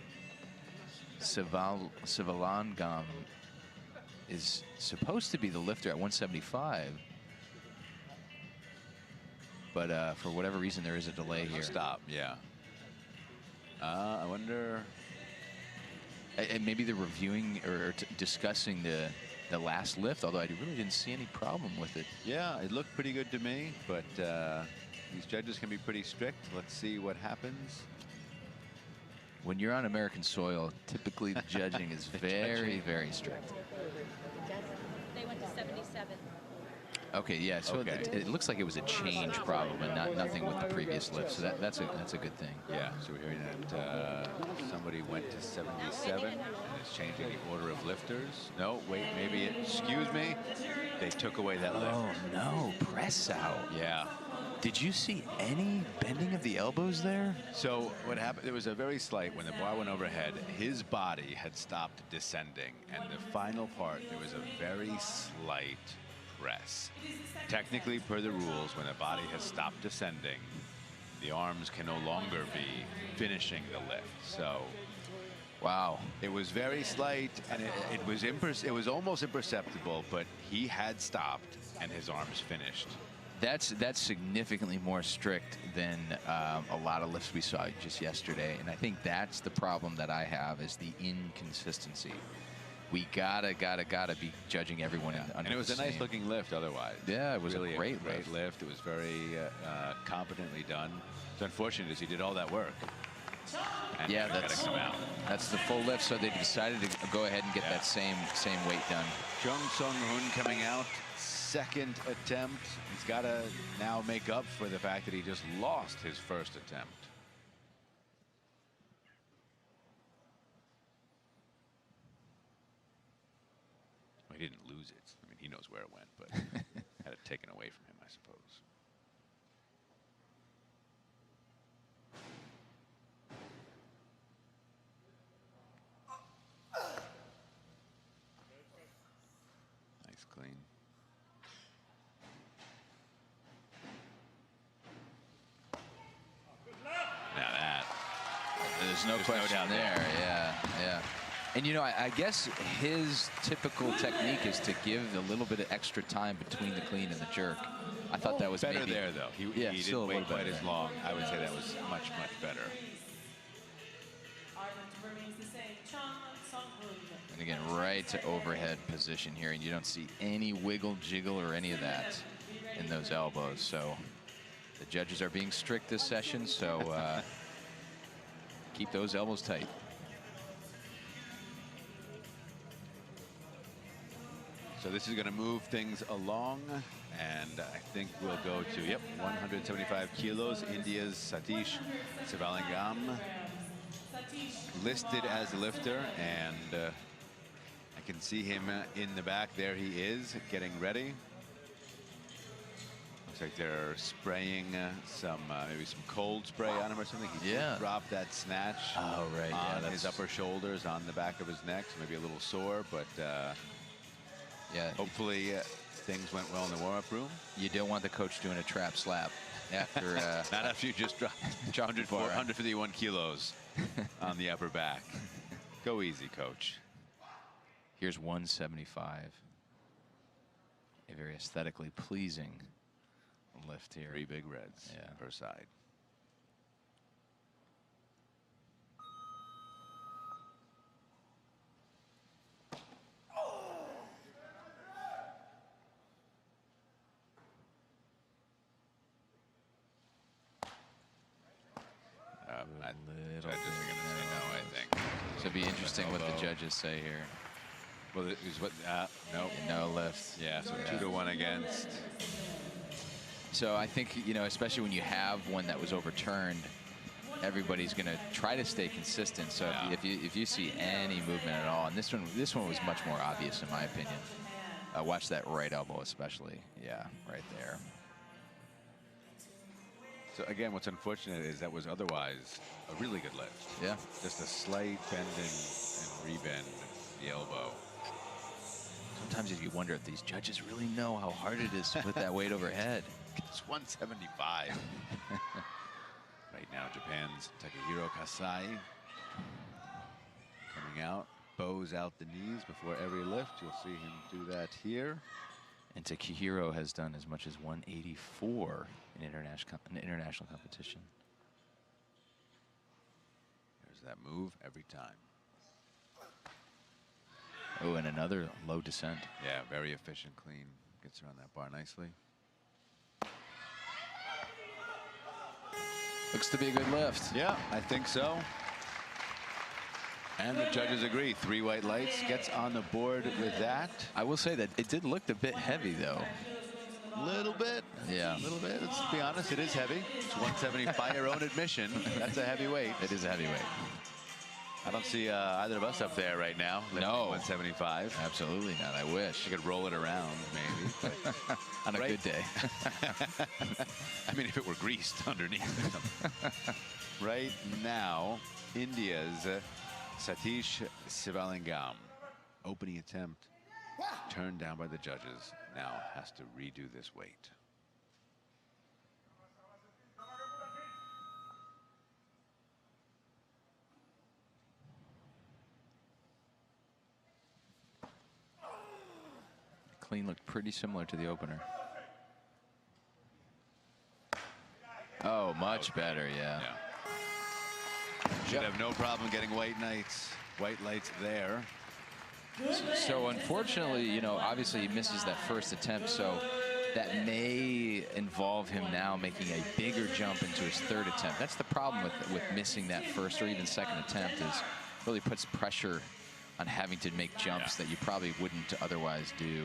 Sivalangam is supposed to be the lifter at 175. But for whatever reason, there is a delay here. Stop, yeah. I wonder. And maybe they're reviewing or discussing the last lift, although I really didn't see any problem with it. Yeah, it looked pretty good to me, but these judges can be pretty strict. Let's see what happens. When you're on American soil, typically the judging is very, very strict. They went to 77. Okay, yeah. So it looks like it was a change problem and nothing with the previous lift. So that's a good thing. Yeah. So we're hearing that somebody went to 77 and is changing the order of lifters. No, wait, maybe excuse me. They took away that lift. Oh no, press out. Yeah. Did you see any bending of the elbows there? So what happened, there was a very slight, when the bar went overhead, his body had stopped descending. And the final part, there was a very slight press. Technically, per the rules, when the body has stopped descending, the arms can no longer be finishing the lift. So, wow, it was very slight, and it was almost imperceptible, but he had stopped, and his arms finished. That's significantly more strict than a lot of lifts we saw just yesterday, and I think that's the problem that I have is the inconsistency. We gotta be judging everyone. And it was a nice looking lift otherwise. Yeah, it was really a great lift. It was very competently done. It's unfortunate as he did all that work. And yeah, that's come out. That's the full lift, so they decided to go ahead and get that same weight done. Chung Sung-hoon coming out, second attempt. He's got to now make up for the fact that he just lost his first attempt. Well, he didn't lose it. I mean, he knows where it went, but had it taken away from him, I suppose. Nice clean. Now that. There's no question there. Yeah. And you know, I guess his typical technique is to give a little bit of extra time between the clean and the jerk. I thought that was better maybe, there, though. He didn't wait quite as long. I would say that was much better. And again, right to overhead position here, and you don't see any wiggle, jiggle, or any of that in those elbows. So the judges are being strict this session, so keep those elbows tight. So this is going to move things along, and I think we'll go to, 175 kilos. India's Satish Sivalingam listed as a lifter, and I can see him in the back. There he is, getting ready. Looks like they're spraying maybe some cold spray on him or something. He did drop that snatch on his upper shoulders, on the back of his neck, so maybe a little sore, but hopefully things went well in the warm-up room. You don't want the coach doing a trap slap after not after you just dropped 151 kilos on the upper back. Go easy, coach. Here's 175. A very aesthetically pleasing lift here. 3 big reds per side. Judges are going to say no, I think. So it'd be interesting what the judges say here. Well, it was what? No. No lift. Yeah, so 2-1 against. So I think, you know, especially when you have one that was overturned, everybody's going to try to stay consistent. So if you see any movement at all, and this one was much more obvious in my opinion. Watch that right elbow especially. Yeah, right there. So again, what's unfortunate is that was otherwise a really good lift. Yeah. Just a slight bend and rebend the elbow. Sometimes you wonder if these judges really know how hard it is to put that weight overhead. It's 175. Right now, Japan's Takehiro Kasai coming out, bows out the knees before every lift. You'll see him do that here. And Takehiro has done as much as 184 in international competition. There's that move every time. Oh, and another low descent. Yeah, very efficient, clean. Gets around that bar nicely. Looks to be a good lift. Yeah, I think so. And the judges agree. 3 white lights gets on the board with that. I will say that it did look a bit heavy, though. Little bit. Yeah. A little bit. Let's be honest, it is heavy. It's 170 by your own admission. That's a heavy weight. It is a heavy weight. I don't see either of us up there right now. No. 175. Absolutely not. I wish. I could roll it around, maybe. But on a good day. I mean, if it were greased underneath. Right now, India's Satish Sivalingam. Opening attempt turned down by the judges, now has to redo this weight. Clean looked pretty similar to the opener. Oh, much better, yeah. Should have no problem getting white lights there. So unfortunately, you know, obviously he misses that first attempt, so that may involve him now making a bigger jump into his third attempt. That's the problem with missing that first or even second attempt, is really puts pressure on having to make jumps that you probably wouldn't otherwise do.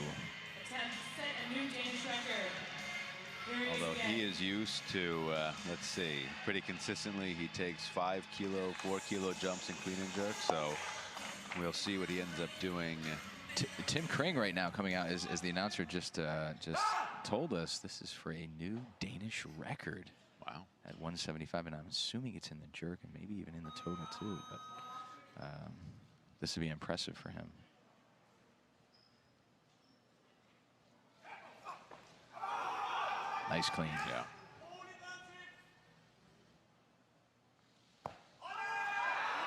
Although he is used to, let's see, pretty consistently he takes 5 kilo, 4 kilo jumps in clean and jerk, so we'll see what he ends up doing. Tim Kring right now coming out, as the announcer just told us, this is for a new Danish record. Wow. At 175, and I'm assuming it's in the jerk and maybe even in the total too, but this would be impressive for him. Nice clean. Yeah.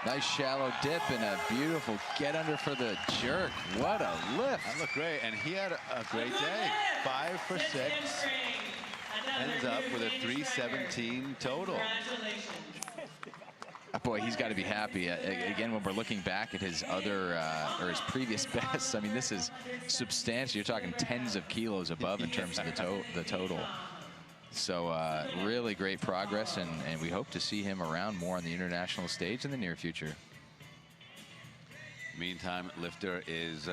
Nice shallow dip and a beautiful get under for the jerk. What a lift. That looked great, and he had a great day. 5 for 6. Ends up with a 317 total. Boy, he's got to be happy. Again, when we're looking back at his other, or his previous bests, I mean, this is substantial. You're talking tens of kilos above in terms of the total. So really great progress, and we hope to see him around more on the international stage in the near future. Meantime, lifter is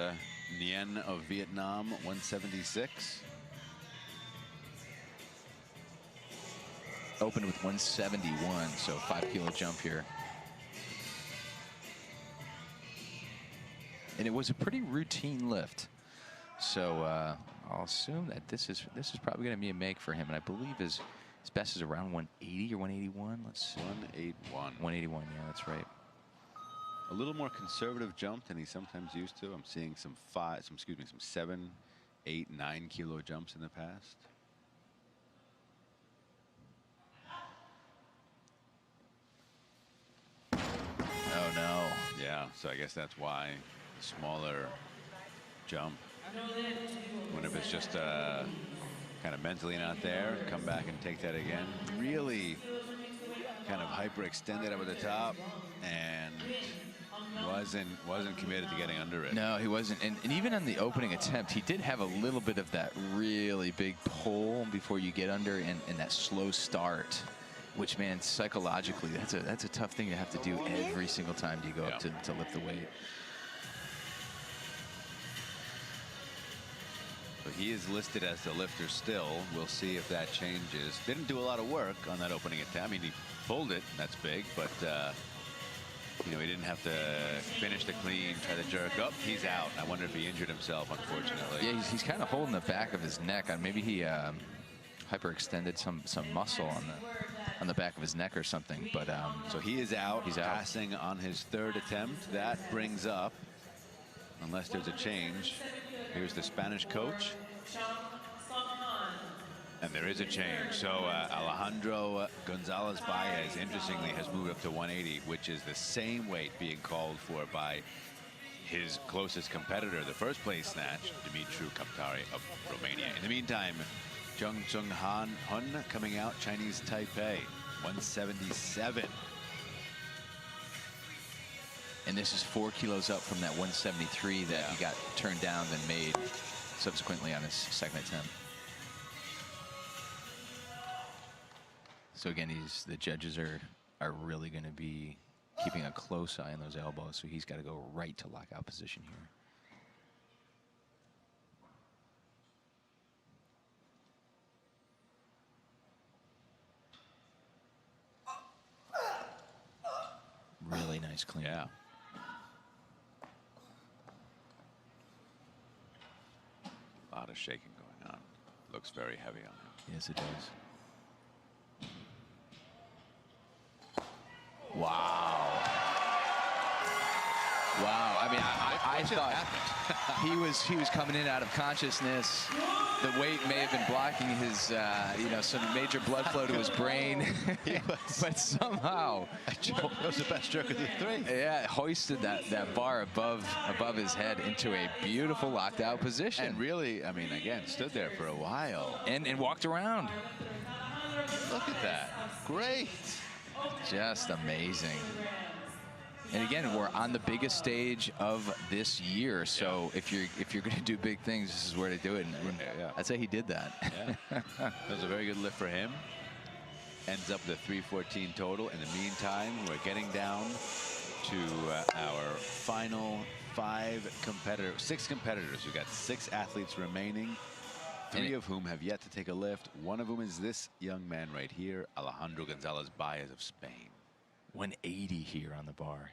Nguyen of Vietnam, 176. Opened with 171, so 5 kilo jump here. And it was a pretty routine lift. So I'll assume that this is probably going to be a make for him. And I believe his best is around 180 or 181. Let's see. 181. 181, yeah, that's right. A little more conservative jump than he's sometimes used to. I'm seeing some 7, 8, 9 kilo jumps in the past. Oh no. Yeah, so I guess that's why the smaller jump. Wonder if it's just kind of mentally not there. Come back and take that again. Really kind of hyperextended up at the top and wasn't committed to getting under it. No, he wasn't. And even on the opening attempt, he did have a little bit of that really big pull before you get under, and that slow start. Which, man, psychologically, that's a tough thing to have to do every single time you go up to lift the weight. So he is listed as the lifter still. We'll see if that changes. Didn't do a lot of work on that opening attempt. I mean, he pulled it, that's big, but you know, he didn't have to finish the clean, try to jerk up. He's out. I wonder if he injured himself, unfortunately. Yeah, he's kind of holding the back of his neck. Maybe he hyperextended some muscle on the back of his neck or something. But so he is out. He's out. Passing on his third attempt. That brings up, unless there's a change. Here's the Spanish coach. And there is a change. So Alejandro Gonzalez-Baez, interestingly, has moved up to 180, which is the same weight being called for by his closest competitor, the first place snatch, Dumitru Kaptari of Romania. In the meantime, Jung Chung Hun coming out, Chinese Taipei, 177. And this is 4 kilos up from that 173 that he got turned down and made subsequently on his second attempt. So again, the judges are really going to be keeping a close eye on those elbows. So he's got to go right to lockout position here. Really nice clean. Yeah. A lot of shaking going on. Looks very heavy on him. Yes, it does. Wow. Wow. I mean, I I thought he was coming in out of consciousness. The weight may have been blocking his, you know, some major blood flow to his brain. But somehow, that was the best jerk of the three. Yeah, hoisted that bar above his head into a beautiful locked out position. And really, I mean, again, stood there for a while. And walked around. Look at that. Great. Just amazing. And again, we're on the biggest stage of this year, so if you're going to do big things, this is where to do it. And I'd say he did that. Yeah. That was a very good lift for him. Ends up with a 314 total. In the meantime, we're getting down to our final six competitors. We've got 6 athletes remaining, 3 of whom have yet to take a lift. One of whom is this young man right here, Alejandro Gonzalez Baez of Spain. 180 here on the bar.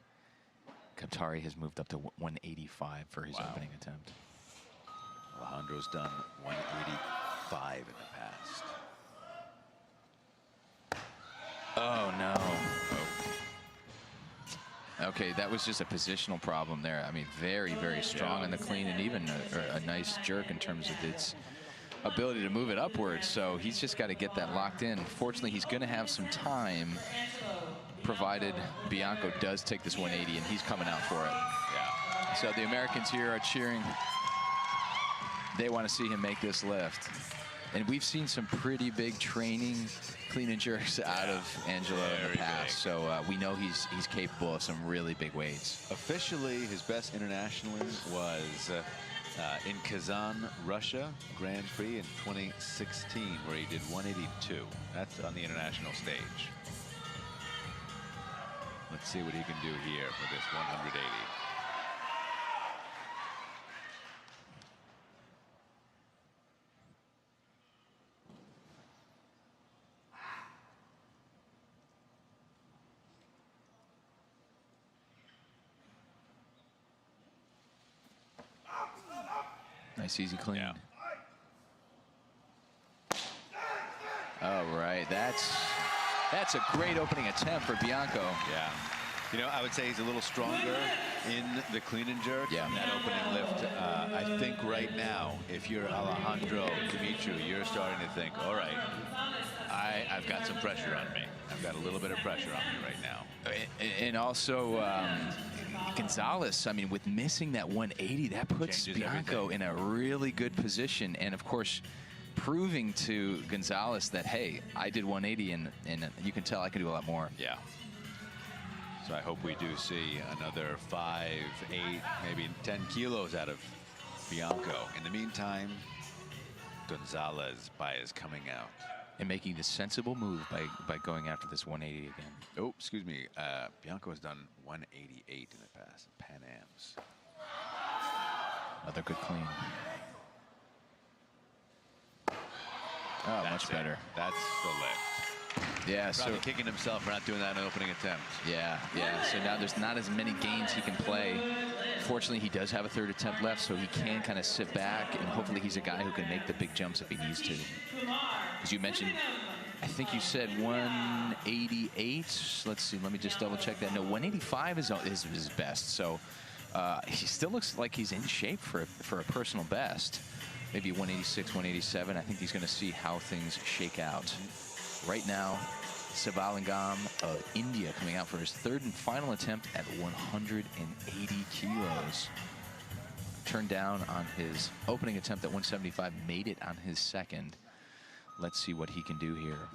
Qatari has moved up to 185 for his opening attempt. Alejandro's done 185 in the past. Oh, no. Okay, that was just a positional problem there. I mean, very, very strong in the clean, and even a nice jerk in terms of its ability to move it upwards. So he's just got to get that locked in. Fortunately, he's going to have some time, provided Bianco does take this 180, and he's coming out for it. Yeah. So the Americans here are cheering. They want to see him make this lift. And we've seen some pretty big training clean and jerks out of Angelo in the past. Big. So we know he's capable of some really big weights. Officially, his best internationally was in Kazan, Russia, Grand Prix in 2016, where he did 182. That's on the international stage. Let's see what he can do here for this 180. Nice, easy clean. Yeah. All right, that's a great opening attempt for Bianco. Yeah. You know, I would say he's a little stronger in the clean and jerk. Yeah. That opening lift. I think right now, if you're Alejandro Dimitru, you're starting to think, all right, I've got some pressure on me. I've got a little bit of pressure on me right now. And also, Gonzalez, I mean, with missing that 180, that puts Changes Bianco everything. in a really good position. And of course, proving to Gonzalez that, hey, I did 180, and you can tell I can do a lot more. Yeah. So I hope we do see another 5, 8, maybe 10 kilos out of Bianco. In the meantime, Gonzalez Baez coming out. And making the sensible move by going after this 180 again. Oh, excuse me. Bianco has done 188 in the past, Pan Ams. Another good clean. Oh, much better. That's the lift. Yeah, Probably so kicking himself for not doing that in an opening attempt. Yeah. So now there's not as many games he can play. Fortunately, he does have a 3rd attempt left, so he can kind of sit back, and hopefully he's a guy who can make the big jumps if he needs to. As you mentioned, I think you said 188. Let's see, let me just double check that. No, 185 is his best. So he still looks like he's in shape for a personal best. Maybe 186, 187. I think he's going to see how things shake out. Right now, Sivalingam of India coming out for his 3rd and final attempt at 180 kilos. Turned down on his opening attempt at 175, made it on his 2nd. Let's see what he can do here.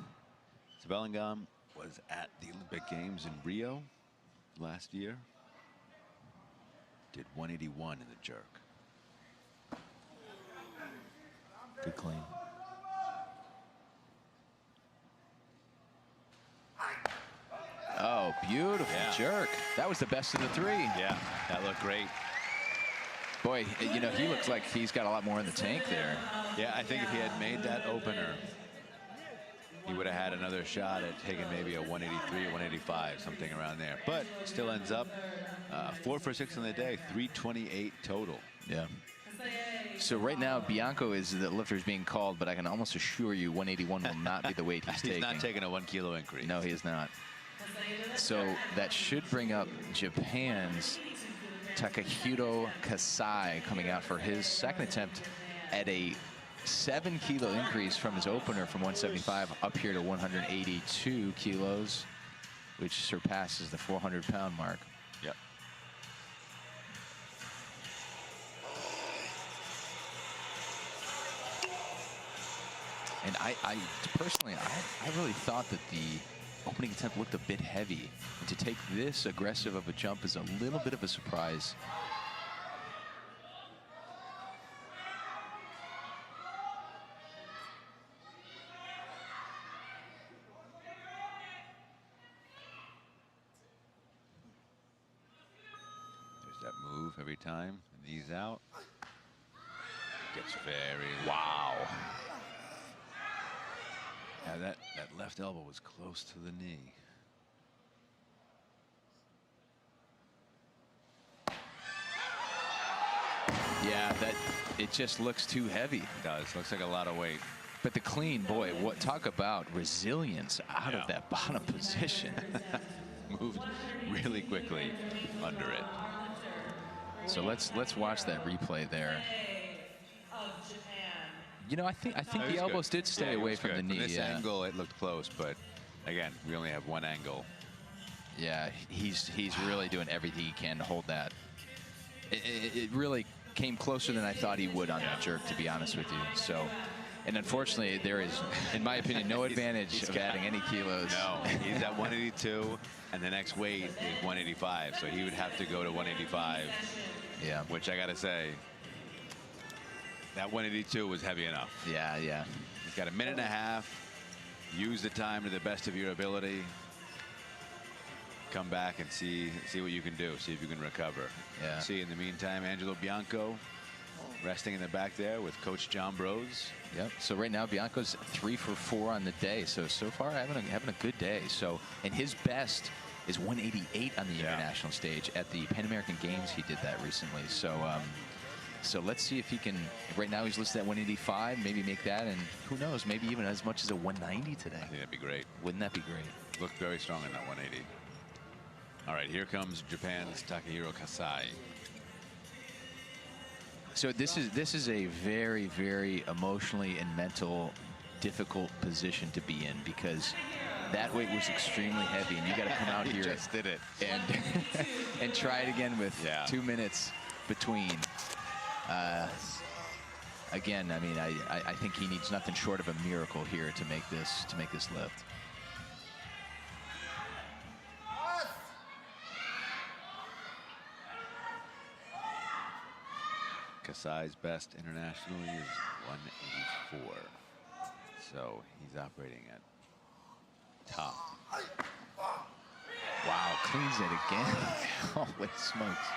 Sivalingam was at the Olympic Games in Rio last year. Did 181 in the jerk. Good clean. Oh, beautiful jerk. That was the best of the 3. Yeah, that looked great. Boy, you know, he looks like he's got a lot more in the tank there. Yeah, I think if he had made that opener, he would have had another shot at taking maybe a 183 or 185, something around there. But still ends up 4 for 6 on the day, 328 total. Yeah. So right now, Bianco is the lifter's being called, but I can almost assure you 181 will not be the weight he's taking. He's not taking a 1 kilo increase. No, he is not. So that should bring up Japan's Takahiro Kasai coming out for his second attempt at a 7-kilo increase from his opener from 175 up here to 182 kilos, which surpasses the 400-pound mark. Yep. And I personally, I really thought that the opening attempt looked a bit heavy. And to take this aggressive of a jump is a little bit of a surprise. There's that move every time. Knees out. Gets very... Wow. Yeah, that left elbow was close to the knee. Yeah, it just looks too heavy. It does. Looks like a lot of weight. But the clean, boy, what talk about resilience out of that bottom position. Moved really quickly under it. So let's watch that replay there. You know, I think the elbows did stay away from the knee. From this angle, it looked close, but again, we only have one angle. Yeah, he's really doing everything he can to hold that. It really came closer than I thought he would on that jerk, to be honest with you. So, and unfortunately, there is, in my opinion, no advantage of adding any kilos. No, he's at 182, and the next weight is 185, so he would have to go to 185. Yeah, which I gotta say, that 182 was heavy enough. Yeah, yeah. He's got a minute and a half. Use the time to the best of your ability. Come back and see what you can do. See if you can recover. Yeah. See, in the meantime, Angelo Bianco resting in the back there with Coach John Brose. Yep. So right now, Bianco's 3 for 4 on the day. So far, having a good day. So, and his best is 188 on the international stage. At the Pan American Games, he did that recently. So, so let's see if he can. Right now, he's listed at 185. Maybe make that, and who knows? Maybe even as much as a 190 today. I think that'd be great. Wouldn't that be great? Looked very strong in that 180. All right, here comes Japan's Takahiro Kasai. So this is a very, very emotionally and mental difficult position to be in, because that weight was extremely heavy, and you got to come out here just did it and try it again with 2 minutes between. Again, I mean, I think he needs nothing short of a miracle here to make this lift. Kasai's best internationally is 184. So he's operating at top. Wow, cleans it again. Holy smokes.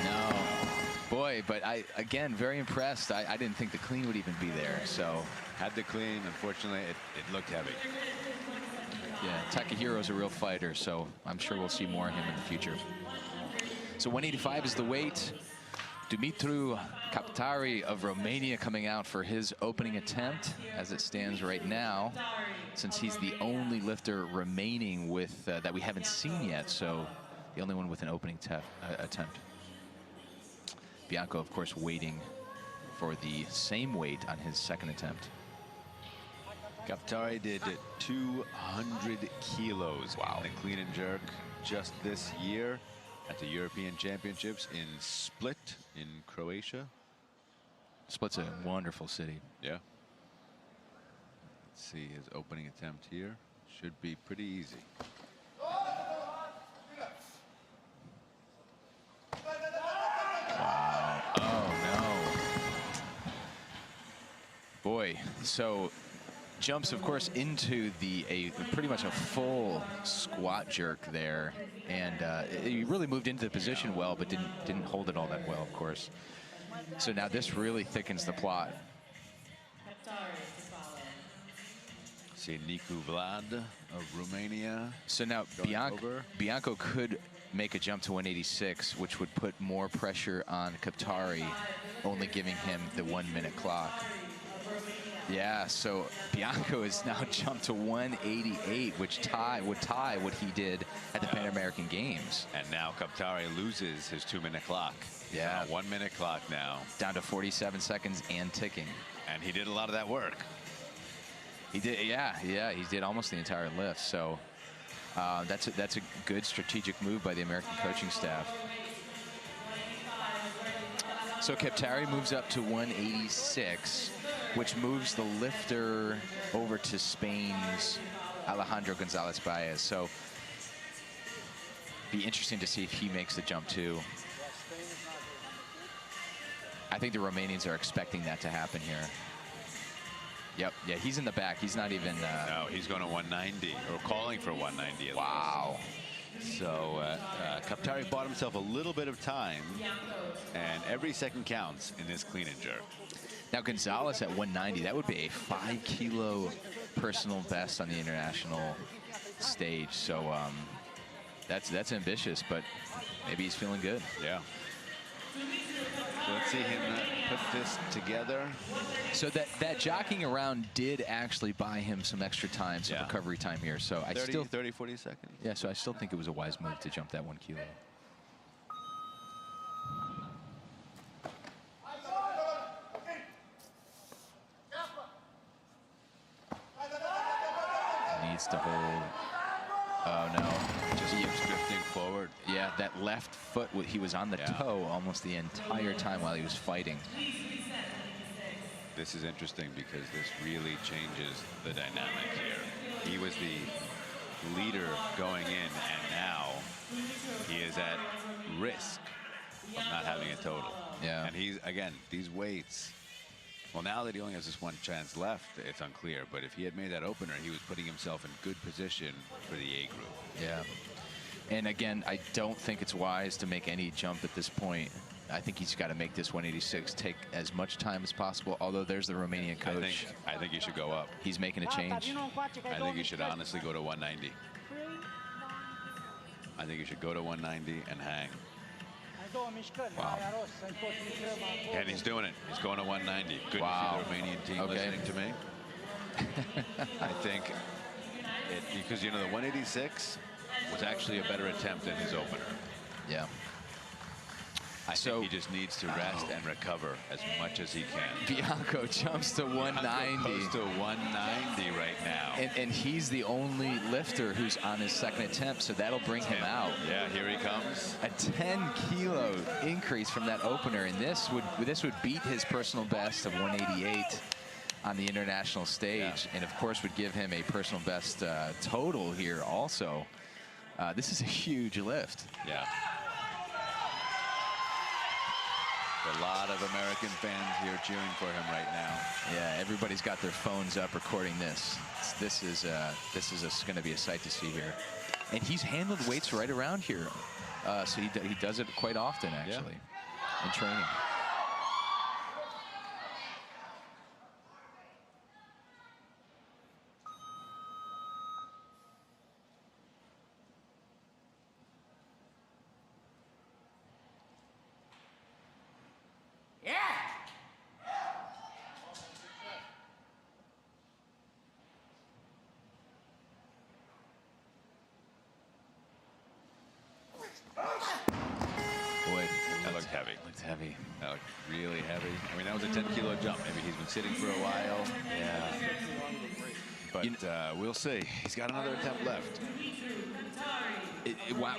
No. Boy, but again, very impressed. I didn't think the clean would even be there. So had the clean. Unfortunately, it looked heavy. Yeah, Takehiro's a real fighter, so I'm sure we'll see more of him in the future. So 185 is the weight. Dumitru Kaptari of Romania coming out for his opening attempt as it stands right now, since he's the only lifter remaining with that we haven't seen yet, so the only one with an opening attempt. Bianco, of course, waiting for the same weight on his second attempt. Kaptari did 200 kilos in the clean and jerk just this year at the European Championships in Split in Croatia. Split's a wonderful city. Yeah. Let's see his opening attempt here. Should be pretty easy. Wow. Oh, no. Boy, so jumps, of course, into pretty much a full squat jerk there, and he really moved into the position well, but didn't hold it all that well, of course. So now this really thickens the plot. See Nicu Vlad of Romania. So now Bianco could make a jump to 186, which would put more pressure on Kaptari, only giving him the 1 minute clock. Yeah, so Bianco has now jumped to 188, which would tie what he did at the Pan American Games. And now Kaptari loses his 2-minute clock. Yeah. 1 minute clock now. Down to 47 seconds and ticking. And he did a lot of that work. He did, yeah, he did almost the entire lift. So that's a good strategic move by the American coaching staff. So Kaptari moves up to 186, which moves the lifter over to Spain's Alejandro Gonzalez-Baez. So be interesting to see if he makes the jump too. I think the Romanians are expecting that to happen here. Yep, yeah, he's in the back. He's not even... No, he's going to 190, or calling for 190 at wow. least. So Kaptari bought himself a little bit of time, and every second counts in this clean and jerk. Now Gonzalez at 190, that would be a 5-kilo personal best on the international stage. So that's ambitious, but maybe he's feeling good. Yeah. So let's see him put this together. So that jockeying around did actually buy him some extra time, some recovery time here. So I 30, 40 seconds. Yeah, so I still think it was a wise move to jump that 1 kilo. Needs to hold. Oh no, just keeps drifting forward. Yeah, that left foot, he was on the toe almost the entire time while he was fighting. This is interesting because this really changes the dynamic here. He was the leader going in, and now he is at risk of not having a total. Yeah. And he's, again, these weights, well, now that he only has this one chance left, it's unclear. But if he had made that opener, he was putting himself in good position for the A group. Yeah. And again, I don't think it's wise to make any jump at this point. I think he's got to make this 186 take as much time as possible, although there's the Romanian coach. I think he should go up. He's making a change. I think he should honestly go to 190. I think he should go to 190 and hang. Wow. And he's doing it. He's going to 190. Good to see the Romanian team listening to me. I think because, you know, the 186 was actually a better attempt than his opener. Yeah. I think he just needs to rest and recover as much as he can. Bianco jumps to 190. Close to 190 right now. And he's the only lifter who's on his second attempt, so that'll bring him out. Yeah, here he comes. A 10-kilo increase from that opener, and this would beat his personal best of 188 on the international stage, and of course would give him a personal best total here also. This is a huge lift. Yeah. A lot of American fans here cheering for him right now. Yeah, everybody's got their phones up recording this. This is going to be a sight to see here. And he's handled weights right around here, so he does it quite often actually in training. Heavy. That looked really heavy. I mean, that was a 10-kilo jump. Maybe he's been sitting for a while. Yeah. But we'll see. He's got another attempt left.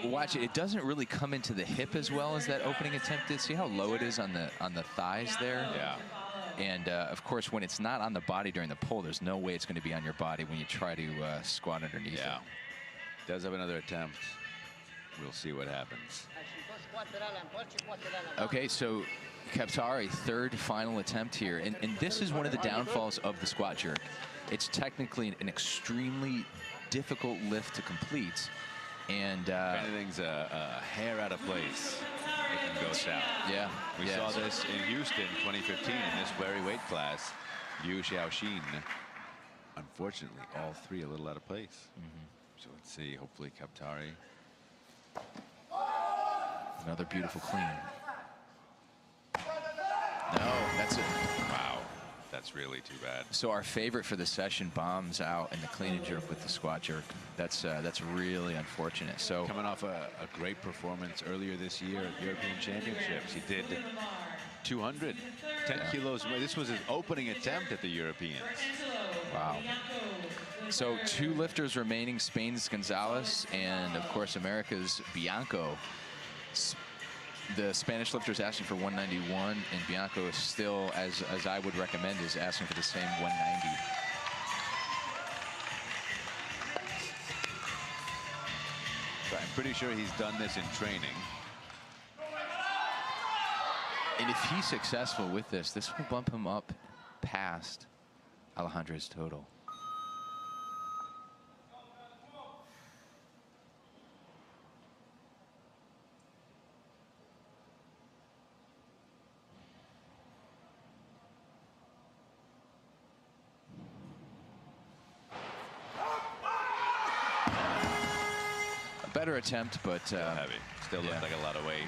Watch it. It doesn't really come into the hip as well as that opening attempt did. See how low it is on the thighs there? Yeah. And of course, when it's not on the body during the pull, there's no way it's going to be on your body when you try to squat underneath it. Does have another attempt. We'll see what happens. Okay, so Kaptari, third final attempt here. And this is one of the downfalls of the squat jerk. It's technically an extremely difficult lift to complete. And if anything's a hair out of place, it can go south. Yeah. We saw this in Houston 2015 in this very weight class. Yu Xiaoxin. Unfortunately, all three a little out of place. So let's see. Hopefully, Kaptari. Another beautiful clean. No, that's it. Wow. That's really too bad. So our favorite for the session bombs out in the clean and jerk with the squat jerk. That's really unfortunate. So Coming off a great performance earlier this year at European Championships. He did 200, 10 kilos. This was his opening attempt at the Europeans. wow. So 2 lifters remaining, Spain's Gonzalez and, of course, America's Bianco. The Spanish lifter is asking for 191, and Bianco is still, as I would recommend, is asking for the same 190. So I'm pretty sure he's done this in training. And if he's successful with this, this will bump him up past Alejandro's total. Better attempt, but Heavy. Still looks like a lot of weight.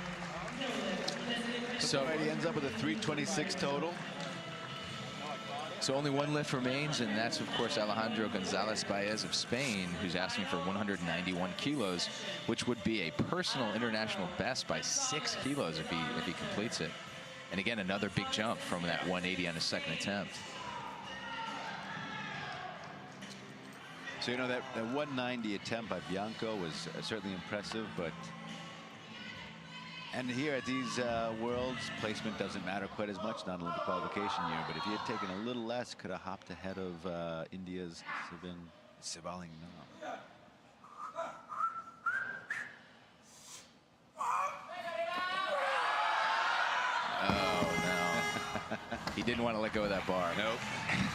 So He ends up with a 326 total. So only 1 lift remains, and that's, of course, Alejandro Gonzalez Baez of Spain, who's asking for 191 kilos, which would be a personal international best by 6 kilos if he completes it. And again, another big jump from that 180 on his second attempt. So, you know, that 190 attempt by Bianco was certainly impressive, but and here at these Worlds, placement doesn't matter quite as much, not only the qualification year, but if he had taken a little less, could have hopped ahead of India's Sivaling. He didn't want to let go of that bar. Nope.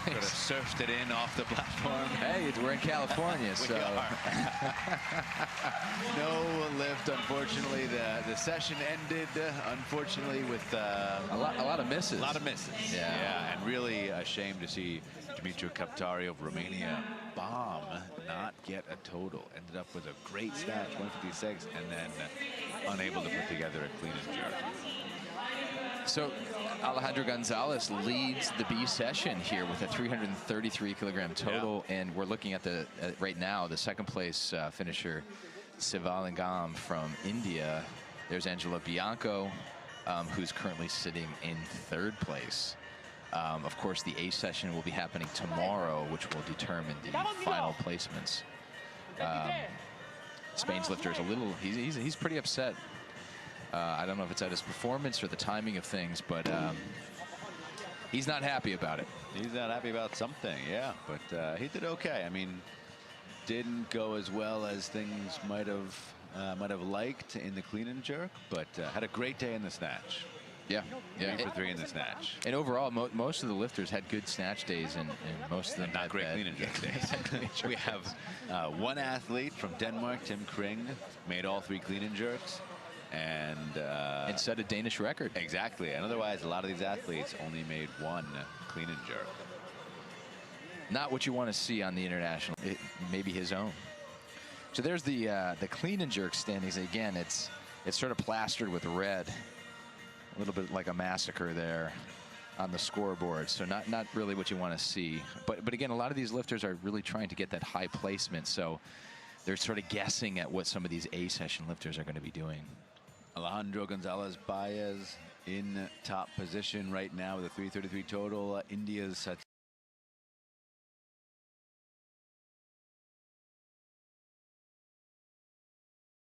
Could have surfed it in off the platform. Hey, we're in California, so. No lift, unfortunately. The session ended, unfortunately, with a lot of misses. A lot of misses. Yeah. And really a shame to see Dumitru Kaptari of Romania bomb, not get a total. Ended up with a great snatch, 156, and then unable to put together a clean and jerk. So Alejandro Gonzalez leads the B session here with a 333 kilogram total, and we're looking at the right now the second place finisher, Sivalingam from India. There's Angela Bianco, who's currently sitting in 3rd place. Of course, the A session will be happening tomorrow, which will determine the final placements. Spain's lifter is a little, he's pretty upset. I don't know if it's at his performance or the timing of things, but he's not happy about it. He's not happy about something, yeah, but he did okay. I mean, didn't go as well as things might have liked in the clean and jerk, but had a great day in the snatch. Yeah, 3 for 3 in the snatch. And overall, most of the lifters had good snatch days, and most of them not had great bad clean and jerk days. We have one athlete from Denmark, Tim Kring, made all 3 clean and jerks. And set a Danish record. Exactly. And otherwise, a lot of these athletes only made 1 clean and jerk. Not what you want to see on the international. Maybe his own. So there's the clean and jerk standings. Again, it's sort of plastered with red. A little bit like a massacre there on the scoreboard. So not really what you want to see. But again, a lot of these lifters are really trying to get that high placement. So they're sort of guessing at what some of these A session lifters are going to be doing. Alejandro Gonzalez Baez in top position right now with a 333 total. India's